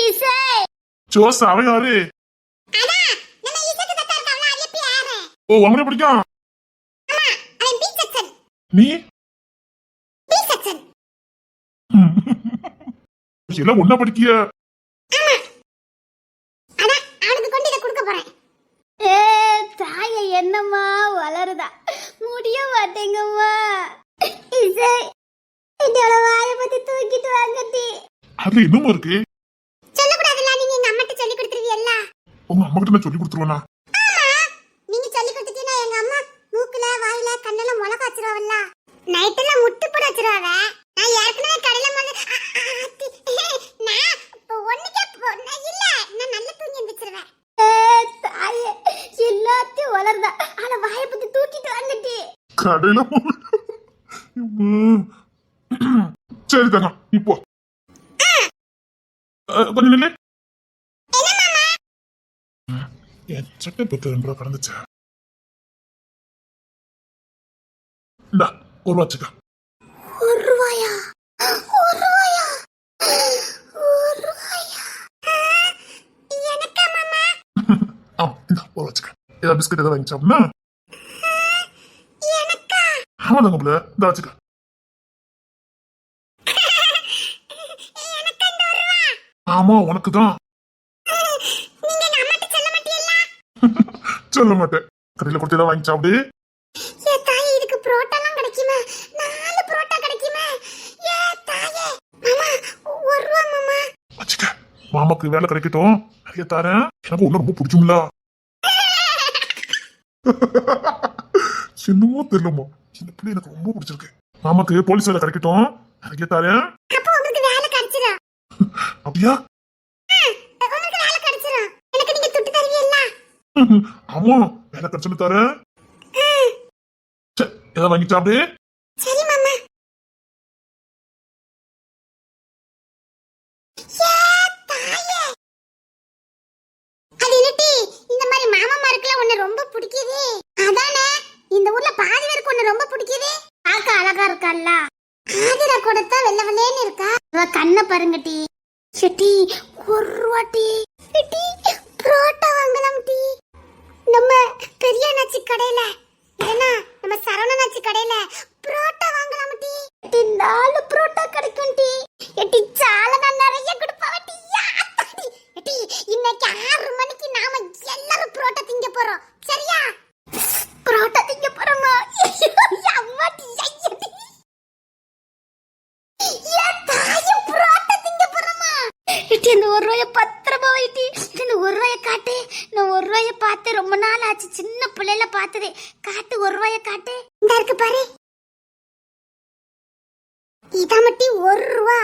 S3: இசை
S2: ஜோஸ் அவன் யாரு?
S3: அதான் நம்ம இசைக்கு தத்தா இருக்காவல, அது எப்ப யாரு?
S2: ஓ, உங்களை பிடிக்கும்.
S3: அம்மா அவன் பி செக்ஷன்.
S2: நீ
S3: பி செக்ஷன்.
S2: எல்லாம் ஒன்னா படிக்கிய?
S3: ஆமா. அதான் அவனுக்கு கொண்டு இத கொடுக்க போறேன். தாயே என்னம்மா வளருதா? முடிய மாட்டேங்கம்மா. இசை என்னோட வாயை பத்தி தூக்கிட்டு வாங்கட்டி.
S2: அதுல என்னமா இருக்கு?
S3: சொல்லக்கூடாதுல்ல, நீங்க எங்க அம்மாட்ட சொல்லி கொடுத்துருவீல்ல.
S2: உங்க அம்மா கிட்ட நான் சொல்லி கொடுத்துருவேனா?
S3: ஆமா, நீங்க சொல்லி கொடுத்துட்டீங்கன்னா எங்க அம்மா மூக்குல வாயில கண்ணெல்லாம் முளை காய்ச்சிருவாவல்ல. நைட்ல முட்டு போட வச்சிருவாவ. நான் ஏற்கனவே கடையில நான் இப்போ ஒண்ணுக்கே இல்ல, நான் நல்லா தூங்கி எந்திரிச்சிருவேன். தாயே எல்லாத்தையும் வளர்ந்தா, ஆனா வாயை பத்தி தூக்கிட்டு வாங்கட்டி.
S2: கடையில சரி தாங்க. இப்போ கொஞ்சம் நில்லு. என் சட்டை பத்து 2 ரூபா கடந்துச்சா? இந்தா, 1 ரூபா வச்சுக்க.
S3: 1 ரூபாயா? 1 ரூபாயா? 1 ரூபாயா? எனக்கா மாமா?
S2: இந்தா 1 ரூபா வச்சுக்க. ஏதாவது பிஸ்கட் ஏதாவது வாங்கி சாப்பிடுனா?
S3: எனக்கா?
S2: ஆமா தாங்க பிள்ளை, இந்தா வச்சுக்க.
S3: எனக்கா இந்த 1 ரூபா?
S2: ஆமா, உனக்கு தான்.
S3: நீங்க எங்க அம்மாட்ட சொல்ல மாட்டீல்ல?
S2: சொல்ல மாட்டேன். கடையில கொடுத்து ஏதாவது வாங்கி சாப்பிடு.
S3: ஏ தாயே, இதுக்கு புரோட்டாலாம் கிடைக்குமா? 4 புரோட்டா கிடைக்குமா? ஏ தாயே, மாமா 1 ரூபா மாமா.
S2: வச்சுக்க. மாமாக்கு வேலை கிடைக்கட்டும், நிறைய தரேன். எனக்கு ஒண்ணு ரொம்ப பிடிக்கும்ல. என்னமோ தெரியலமோ, இந்த பிள்ளை எனக்கு ரொம்ப பிடிச்சிருக்கு. மாமாக்கு போலீஸ் வேலை கிடைக்கட்டும், நிறைய தரேன்.
S3: அப்போ உங்களுக்கு வேலை கிடைச்சிரும்.
S2: அப்படியா?
S3: உங்களுக்கு வேலை கிடைச்சிரும். எனக்கு நீங்க துட்டு தருவீல்ல?
S2: ஆமா, வேலை கிடைச்சு தரேன். சரி, ஏதாவது வாங்கி சாப்பிடு.
S3: சரி மாமா. அது என்னடி, இந்த மாதிரி மாமாமாருக்குலாம் உன்னை ரொம்ப பிடிக்குது. அதானே, இந்த ஊர்ல பாதி பேருக்கு உன்னை ரொம்ப பிடிக்குது. பார்க்க அழகா இருக்கல்ல. ஆதிரா கொடுத்தா வெள்ளை வெள்ளைன்னு இருக்கா. அவ கண்ணை பாருங்கடி. செட்டி 1 ரூபா டி. செட்டி புரோட்டா வாங்கலாம் டி. நம்ம பெரிய நாச்சி கடையில, ஏன்னா நம்ம சரவணனாச்சி கடையில புரோட்டா வாங்கலாம் டி. எட்டி 4 புரோட்டா கிடைக்கும் டி. எட்டி சாலனா நிறைய கொடுப்பாவ டி. யாத்தாடி. எட்டி இன்னைக்கு 6 மணிக்கு நாம எல்லாரும் புரோட்டா திங்க போறோம். சரியா? புரோட்டா திங்க போறோமா? அம்மா டி. ஐயடி. ஏ தாயே, புரோட்டா திங்க போறோமா? எட்டி இந்த 1 ரூபாய 10 ரூபாய் வைட்டி. இந்த 1 ரூபாய காட்டு. நான் 1 ரூபாய பார்த்து ரொம்ப நாள் ஆச்சு. சின்ன பிள்ளைல பார்த்ததே. காட்டு 1 ரூபாய காட்டு. இந்த இருக்கு பாரு. இதா மட்டி 1 ரூபா.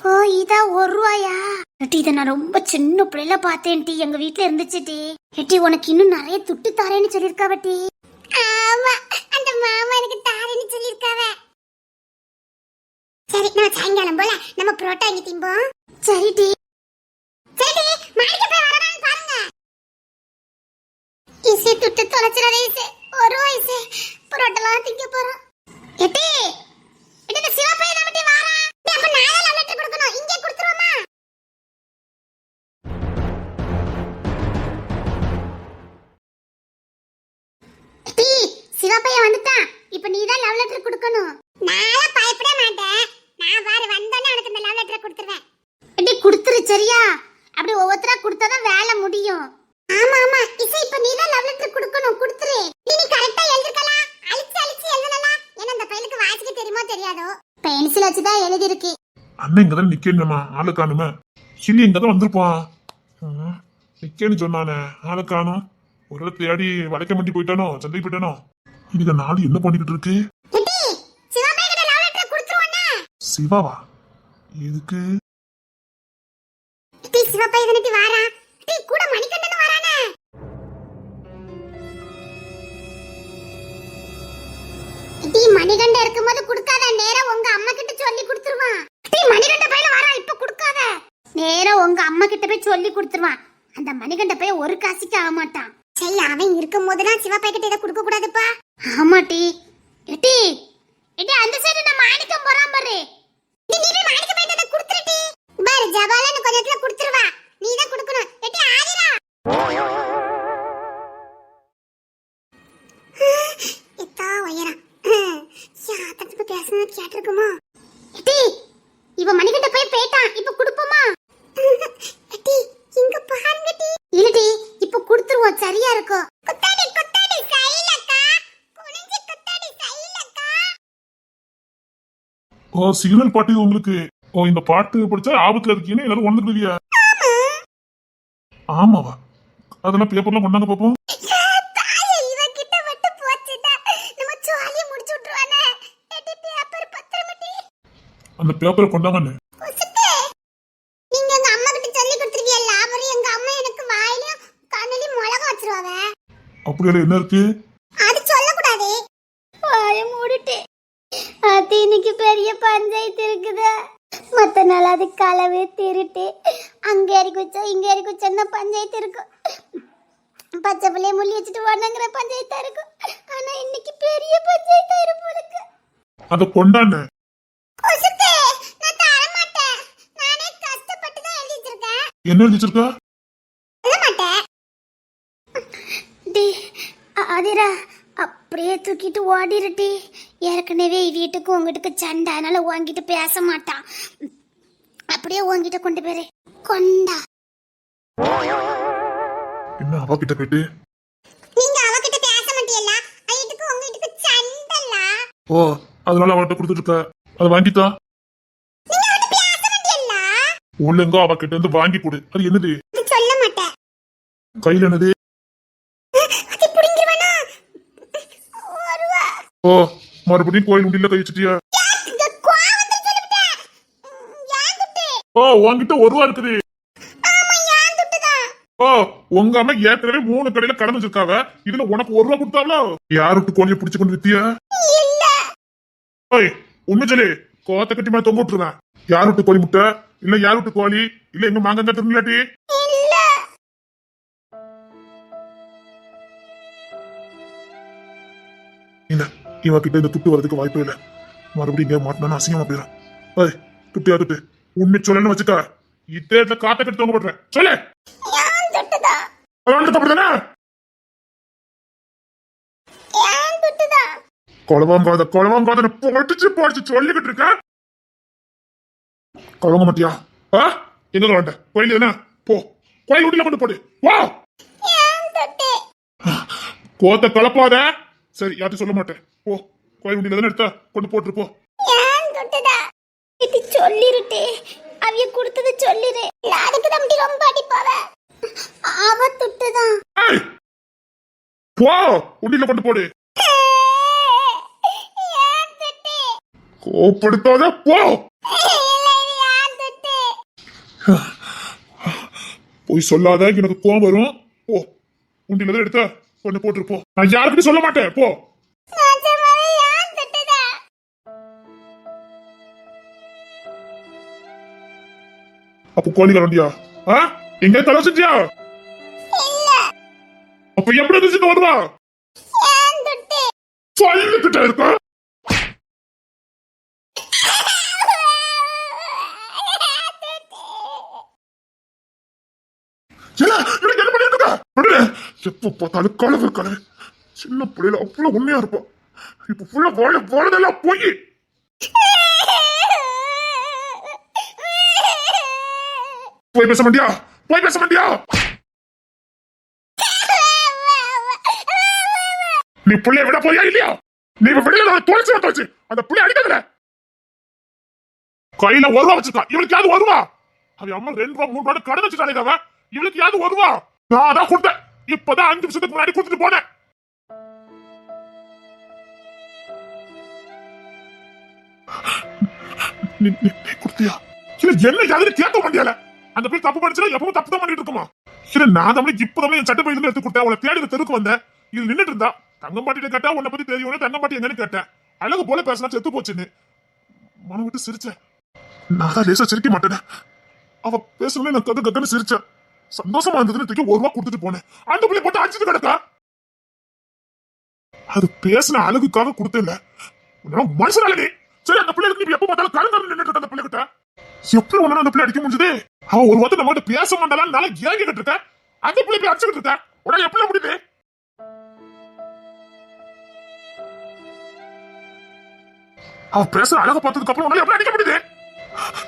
S3: ஓ, இதா 1 ரூபாயா? எட்டி இத நான் ரொம்ப சின்ன பிள்ளைல பார்த்தேன் டி. எங்க வீட்ல இருந்துச்சு டி. எட்டி உனக்கு இன்னும் நிறைய துட்டு தாரேன்னு சொல்லிருக்காவ டி. ஆமா, அந்த மாமா எனக்கு தாரேன்னு சொல்லிருக்காவ. சரி, நான் சாயங்காலம் போல நம்ம புரோட்டா வாங்கி திம்போம். சரி டி. தொலைச்சிடாத ஐசு. ஒரு வயசு புரோட்டெல்லாம் திங்க போறோம். எட்டி இந்த சிவப்பைய நம்மட்டி வாரா. அப்ப நான் தான் லவ் லெட்டர் கொடுக்கணும். இங்கே கொடுத்துருவோமா? எட்டி சிவப்பைய வந்துட்டான். இப்ப நீ தான் லவ் லெட்டர் கொடுக்கணும். நான் பயப்பட மாட்டேன். நான் பாரு வந்தோனே உனக்கு இந்த லவ் லெட்டர் கொடுத்துருவேன். எட்டி கொடுத்துரு சரியா? அப்படி ஒவ்வொருத்தரா கொடுத்தாதான் வேலை முடியும். ஆமா ஆமா இசை இப்ப நீ தான் லவ் லெட்டர் கொடுக்கணும். கொடுத்துரு. நீ கரெக்ட்டா எழுதிக்கலாம். அழிச்சு எழுதலாம். ஏன்னா அந்த பையனுக்கு வாசிக்க தெரியுமோ தெரியாதோ பென்சில் வச்சு தான் எழுதி இருக்கு.
S2: அண்ணன் இங்கதான் நிக்கணுமா? ஆளு காணுமே. சில்லி இங்கதான் வந்திருப்பான். நிக்கேன்னு சொன்னானே, ஆளு காணும். ஒரு இடத்துல தேடி வளைக்க மாட்டி போயிட்டானோ, சந்தை போயிட்டானோ. இந்த நாள் என்ன பண்ணிக்கிட்டு இருக்கு?
S3: எட்டி சிவா பையன்கிட்ட லவ் லெட்டர் கொடுத்துருவானே.
S2: சிவாவா? எதுக்கு?
S3: எட்டி சிவா பையன் வந்துட்டு வாரா. எட்டி கூட மணிகண்டன் வரானே. எட்டி மணிகண்டன் இருக்கும்போது கொடுக்காத. நேரா உங்க அம்மா கிட்ட சொல்லி கொடுத்துருவான். எட்டி மணிகண்ட பையல வாரா. இப்ப கொடுக்காத. நேரா உங்க அம்மா கிட்ட போய் சொல்லி கொடுத்துருவான். அந்த மணிகண்ட பையன் ஒரு காசுக்கு ஆக மாட்டான். சரி அவன் இருக்கும்போது தான் சிவா பையன் கிட்ட இத கொடுக்க கூடாதுப்பா. ஆமாட்டி. எட்டி எட்டி அந்த சைடு நம்ம மாணிக்கம் போறான் பாரு. நீ போய் மாணிக்க பையன்ட கொடுத்துறடி. பாரு ஜபாலன்னு கொஞ்ச நேரத்துல கொடுத்துருவா. நீ தான் கொடுக்கணும். எட்டி ஆதிரா. எத்தா வயரா. யாத்திரத்து பேசுனா கேட்டிருக்குமா? எட்டி இவ மணிகண்ட போய் பேட்டான். இப்ப கொடுப்போமா? எட்டி இங்க பாருங்கடி. இல்லடி இப்ப கொடுத்துருவோம். சரியா இருக்கும். குத்தாடி குத்தாடி சைலக்கா. குனிஞ்சி குத்தாடி சைலக்கா.
S2: ஓ சிக்னல் பாட்டு இது உங்களுக்கு. ஓ இந்த பாட்டு படிச்சா ஆபத்துல இருக்கீங்க எல்லாரும் ஒண்ணுக்குறியா? ஆமாவா? அதெல்லாம் பேப்பர்லாம் கொண்டாங்க பாப்போம்.
S3: தாயே இவ கிட்ட மட்டும் போச்சுடா. நம்ம ஜாலியா முடிச்சு விட்டுருவானே. எட்டி பேப்பர் பத்திரமட்டி.
S2: அந்த பேப்பரை கொண்டாங்கன்னு.
S3: குசுத்தே. நீங்க எங்க அம்மா கிட்ட சொல்லி கொடுத்துருவீல்ல. அப்புறம் எங்க அம்மா எனக்கு வாயிலயும் கண்ணிலயும் மிளகா வச்சிருவாங்க.
S2: அப்படியெல்லாம் என்ன இருக்கு?
S3: அது சொல்லக்கூடாது. வாய மூடிட்டு. அது இன்னைக்கு பெரிய பஞ்சாயத்து இருக்குது. மத்த நாள் அது களவே திருட்டு. அங்க ஏறி குச்சா இங்க ஏறி குச்சா பஞ்சாயத்து இருக்கும். பச்சை பிள்ளைய முள்ளி வச்சுட்டு வாடங்கிற பஞ்சாயத்தா இருக்கும். ஆனா இன்னைக்கு பெரிய பஞ்சாயத்தா இருக்கும்.
S2: அத கொண்டான்னு.
S3: குசுத்தே நான் தர மாட்டேன். நானே கஷ்டப்பட்டு தான் எழுதி வச்சிருக்கேன்.
S2: என்ன எழுதி வச்சிருக்கா?
S3: எழுத மாட்டேன். டி ஆதிரா அப்படியே தூக்கிட்டு ஓடிருட்டி. ஏற்கனவே வீட்டுக்கு உங்ககிட்ட சண்டை. அதனால உங்ககிட்ட பேச மாட்டான். அப்படியே உங்ககிட்ட கொண்டு போயிரு. கொண்டா.
S2: என்ன அவகிட்ட போயிட்டு?
S3: நீங்க அவகிட்ட பேச மாட்டீங்களா? ஐட்டுக்கு உங்ககிட்ட சண்டைல.
S2: ஓ அதனால அவகிட்ட கொடுத்துட்டு இருக்க. அதை வாங்கித்தா.
S3: நீங்க அவகிட்ட பேச மாட்டீங்களா?
S2: ஒழுங்கா அவகிட்ட இருந்து வாங்கி கொடு. அது என்னது?
S3: அது சொல்ல மாட்டேன்.
S2: கையில என்னது?
S3: அது புடிங்கிருவானா? ஒருவா.
S2: ஓ மறுபடியும் கோயில் உண்டியில கை வச்சிட்டியா?
S3: இந்த கோவத்துல சொல்லிட்டேன். யான் துட்டு.
S2: ஓ உன்கிட்ட ஒரு ரூபா இருக்குது.
S3: ஆமா யான் துட்டுதான்.
S2: ஓ உங்க அம்மா ஏற்கனவே 3 கடையில கடன் வச்சிருக்காவ. இதுல உனக்கு 1 ரூபா கொடுத்தாவளோ? யார் விட்டு கோழியை பிடிச்சு கொண்டு வித்தியா?
S3: இல்ல.
S2: ஓய் உண்மை சொல்லி கோத்த கட்டி மேல தொங்க விட்டுருவேன். யார் விட்டு கோழி முட்டை? இல்ல யார் விட்டு கோழி? இல்ல எங்க மாங்கங்க திருநீலாட்டி?
S3: இல்ல.
S2: இல்ல இவகிட்ட இந்த துட்டு வரதுக்கு வாய்ப்பே இல்ல. மறுபடியும் இங்க மாட்டினா அசிங்கமா போயிடும். ஓய் துட்டியா துட்டு. உண்மை சொல்லணும்னு வச்சுக்க. இதே காத்த கட்டி தொங்க போட்டுறேன். சொல்லு.
S3: யான் துட்டுதான்.
S2: அதான் தப்புதானே?
S3: யான் துட்டுதான்.
S2: குழவாங்காத படிச்சு சொல்லிக்கிட்டு இருக்க. குழவங்க மாட்டியா? எங்க கலண்ட கோயில் தானே? போ கோயில் வீட்டுல கொண்டு போடு. வா
S3: யான் துட்டு.
S2: கோத்த கலப்பாத. சரி யார்ட்டும் சொல்ல மாட்டேன். போ கோயில் வீட்டுல தானே எடுத்த கொண்டு போட்டு போ.
S3: யான் துட்டுதான். இது சொல்லிருட்டே. அவிய கொடுத்தது சொல்லிரு. அதுக்கு தம்பி ரொம்ப அடிப்பாவ. அவ துட்டுதான்.
S2: ஏய், போ உண்டியில கொண்டு போடு.
S3: யான் துட்டு.
S2: கோப்படுத்தாத போ.
S3: இல்ல இது யான் துட்டு.
S2: போய் சொல்லாத எனக்கு கோவம் வரும். போ உண்டியில தான் எடுத்த கொண்டு போட்டு போ. நான் யாருக்கிட்டும் சொல்ல மாட்டேன். போ.
S3: நிஜமாவே யான் துட்டுதான்.
S2: அப்ப கோழி கலண்டியா? எங்க தலை செஞ்சியா?
S3: இல்ல.
S2: அப்ப எப்படி இருந்துச்சு வருவா?
S3: ஏன் துட்டு
S2: சொல்லிக்கிட்டே இருக்க. இல்ல, எனக்கு என்ன பண்ணிட்டு இருக்க? விடுங்க. எப்ப பார்த்தாலும் கலவு கலவு. சின்ன பிள்ளைல அவ்வளவு உண்மையா இருப்போம். இப்ப ஃபுல்லா வாழதெல்லாம் போய் போய் பேச மாட்டியா? போய் பேச மாட்டியா? நீ புள்ளைய விட போறியா இல்லையா? நீ வெளியில தொலைச்சு அந்த புள்ளைய அடிக்கிறதுல கையில 1 ரூபா வச்சிருக்கா. இவளுக்கு யாவது வருவா? அவ அம்மா 2 ரூபா 3 ரூபா கடன் வச்சுட்டானே. அவ இவளுக்கு யாவது வருவா? நான் அதான் கொடுத்தேன். இப்பதான் 5 நிமிஷத்துக்கு முன்னாடி கொடுத்துட்டு போனேன். நீ கொடுத்தியா? இல்ல என்ன யாரும் கேட்க மாட்டியால? அந்த பிள்ளை தப்பு பண்ணிச்சுனா எப்பவும் தப்பு தான் பண்ணிட்டு இருக்குமா? இல்ல நான் தமிழ் இப்பதான் என் சட்டை பையில எடுத்து கொடுத்தேன். அவளை தேடி தெருக்கு வந்தேன். இது நின்னுட்டு இருந்தா தங்கம்பாட்டிட்ட கேட்டா உன்னை பத்தி தெரியும். தங்கம்பாட்டி எங்கன்னு கேட்டேன். அழகு போல பேசினா செத்து போச்சுன்னு மனம் விட்டு சிரிச்சேன். நான் தான் லேசா சிரிக்க மாட்டேன். அவ பேசணும்னு நான் கக்கன்னு சிரிச்சேன். சந்தோஷமா இருந்ததுன்னு தூக்கி 1 ரூபா கொடுத்துட்டு போனேன். அந்த பிள்ளை போட்டு அடிச்சுட்டு கிடக்கா. அது பேசின அழகுக்காக கொடுத்தேன்ல. மனுஷனால நீ சரி. அந்த பிள்ளைக்கு நீ எப்ப பார்த்தாலும் கலந்து நின்றுட்டு அந்த பிள்ளைகிட்ட எப்படி ஒண்ணு அந்த பிள்ளை அடிக்க முடிஞ்சது? அவன் ஒரு வார்த்தை நம்ம கிட்ட பேச மாட்டாலும் நல்லா ஏங்கிட்டு இருக்க. அந்த பிள்ளை போய் அடிச்சுக்கிட்டு இருக்க. உடனே எப்படி முடியுது? அவ பேசுற அழக பார்த்ததுக்கு அப்புறம் உடனே எப்படி அடிக்க முடியுது?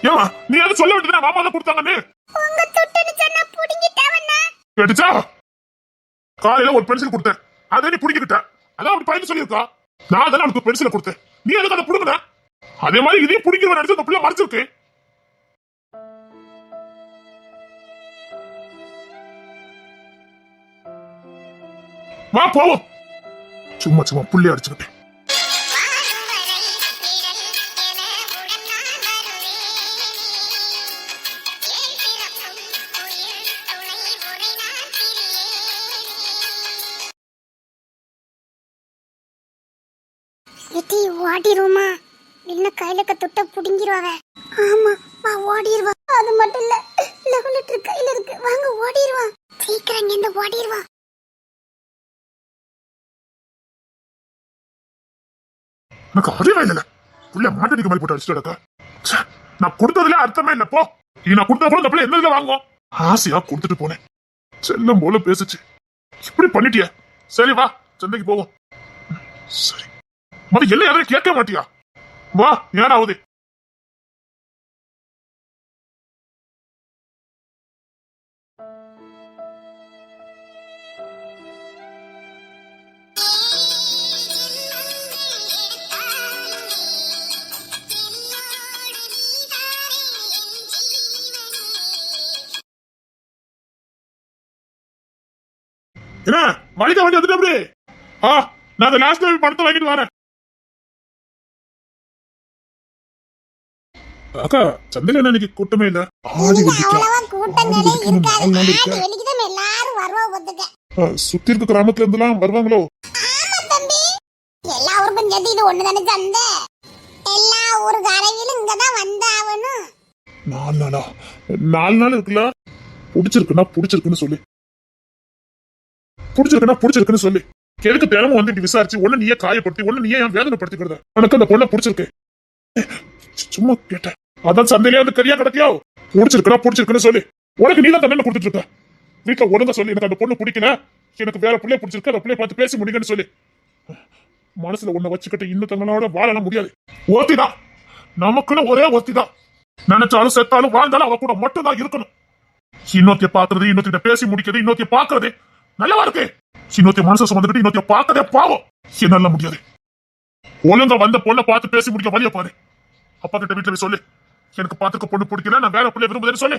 S2: ஏமா நீ எது சொல்ல வேண்டியது? மாமா தான் கொடுத்தாங்கன்னு
S3: உங்க துட்டுன்னு சொன்னா புடிங்கிட்டவனா
S2: கேட்டுச்சா? காலையில ஒரு பென்சில் கொடுத்தேன். அதை நீ புடிங்கிட்ட. அதான் அப்படி பையன் சொல்லியிருக்கா. நான் தானே அவனுக்கு பென்சிலை கொடுத்தேன். நீ எதுக்கு அதை புடுங்கின? அதே மாதிரி இதையும் புடிங்கிற நினைச்சு அந்த பிள்ளை மறைச்சிருக்கு. வா போவோம். சும்மா சும்மா புள்ளி அடிச்சுக்கிட்டேன்.
S3: எட்டி ஓடிருமா? இல்ல கையில துட்ட புடிங்கிருவாவ. ஆமா வா ஓடிருவா. அது மட்டும் இல்ல லவ் லெட்டர் கையில இருக்கு. வாங்க ஓடிருவா. சீக்கிரம் இங்க ஓடிருவா.
S2: எனக்கு அறிவே இல்ல. புள்ள மாட்டடிக்க மாதிரி போட்டு அடிச்சுட்டு கிடக்க. நான் கொடுத்ததுல அர்த்தமே இல்ல. போ. நீ நான் கொடுத்தா கூட அந்த பிள்ளை என்ன இதுல வாங்கும்? ஆசையா கொடுத்துட்டு போனேன். செல்லம் போல பேசுச்சு. இப்படி பண்ணிட்டிய. சரி வா சந்தைக்கு போவோம். சரி மத என்ன யாரையும் கேட்க மாட்டியா? வா யாராவது. என்ன வலிக்க வண்டி வந்துட்டு அப்படி? நான் அந்த லாஸ்ட் பணத்தை வாங்கிட்டு வரேன். அக்கா சந்தையில என்ன இன்னைக்கு கூட்டமே இல்ல.
S3: அவ்வளவா கூட்டங்களே இருக்காது. வெளிக்கிட்ட எல்லாரும் வருவா ஒத்துக்க.
S2: சுத்தி இருக்க கிராமத்துல இருந்தெல்லாம் வருவாங்களோ?
S3: ஆமா தம்பி. எல்லா ஊருக்கும் சேர்த்து இது ஒண்ணுதானே சந்தை. எல்லா ஊருக்காரங்களும் இங்கதான் வந்தாவணும்.
S2: 4 நாளா? 4 நாள் இருக்குல்ல. பிடிச்சிருக்குன்னு சொல்லி. பிடிச்சிருக்குன்னு சொல்லி. எதுக்கு தினமும் வந்து இப்படி விசாரிச்சு ஒண்ணு நீயே காயப்படுத்தி ஒண்ணு நீயே என் வேதனைப்படுத்திக்கிறத? எனக்கு அந்த பொண்ணை பிடிச்சிருக்கு. சும்மா கேட்டேன். அதான் சந்தையிலே வந்து கரியா கிடக்கியோ? பிடிச்சிருக்குன்னு சொல்லி. உனக்கு நீ தான் தண்டனை கொடுத்துட்டு இருக்க. வீட்டுல ஒழுங்கா சொல்லி எனக்கு அந்த பொண்ணு பிடிக்கல, எனக்கு வேற பிள்ளைய பிடிச்சிருக்கு, அந்த பிள்ளைய பார்த்து பேசி முடிங்கன்னு சொல்லி. மனசுல ஒண்ணு வச்சுக்கிட்டு இன்னொருத்தங்களோட வாழலாம் முடியாது. ஒருத்திதான் நமக்குன்னு ஒரே ஒருத்திதான். நினைச்சாலும் செத்தாலும் வாழ்ந்தாலும் அவ கூட மட்டும் தான் இருக்கணும். இன்னொருத்திய பாக்குறது, இன்னொருத்திட்ட பேசி முடிக்கிறது, இன்னொருத்திய பாக்குறது நல்லவா இருக்கு. இன்னொருத்திய மனசை சுமந்துக்கிட்டு இன்னொருத்திய பாக்கதே பாவம். என்னால முடியாது. ஒழுங்கா வந்த பொண்ணை பார்த்து பேசி முடிக்க வழிய பாரு. அப்பா கிட்ட வீட்டுல போய் சொல்லு, எனக்கு பாத்துக்க பொண்ணு பிடிக்கல, நான் வேற பிள்ளை விரும்புதேன்னு சொல்லு.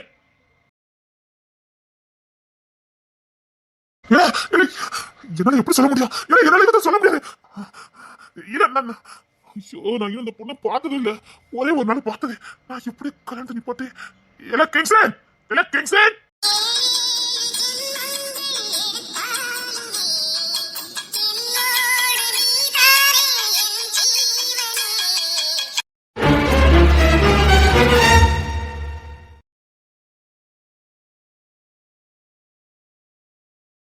S2: என்னால எப்படி சொல்ல முடியும்? என்னால இதை சொல்ல முடியாது. ஐயோ நான் இந்த பொண்ணை பார்த்தது இல்ல. ஒரே ஒரு நாள் பார்த்தது. நான் எப்படி கல்யாணத்தை நிப்பாட்டு? கிங்ஸ்லேண்ட்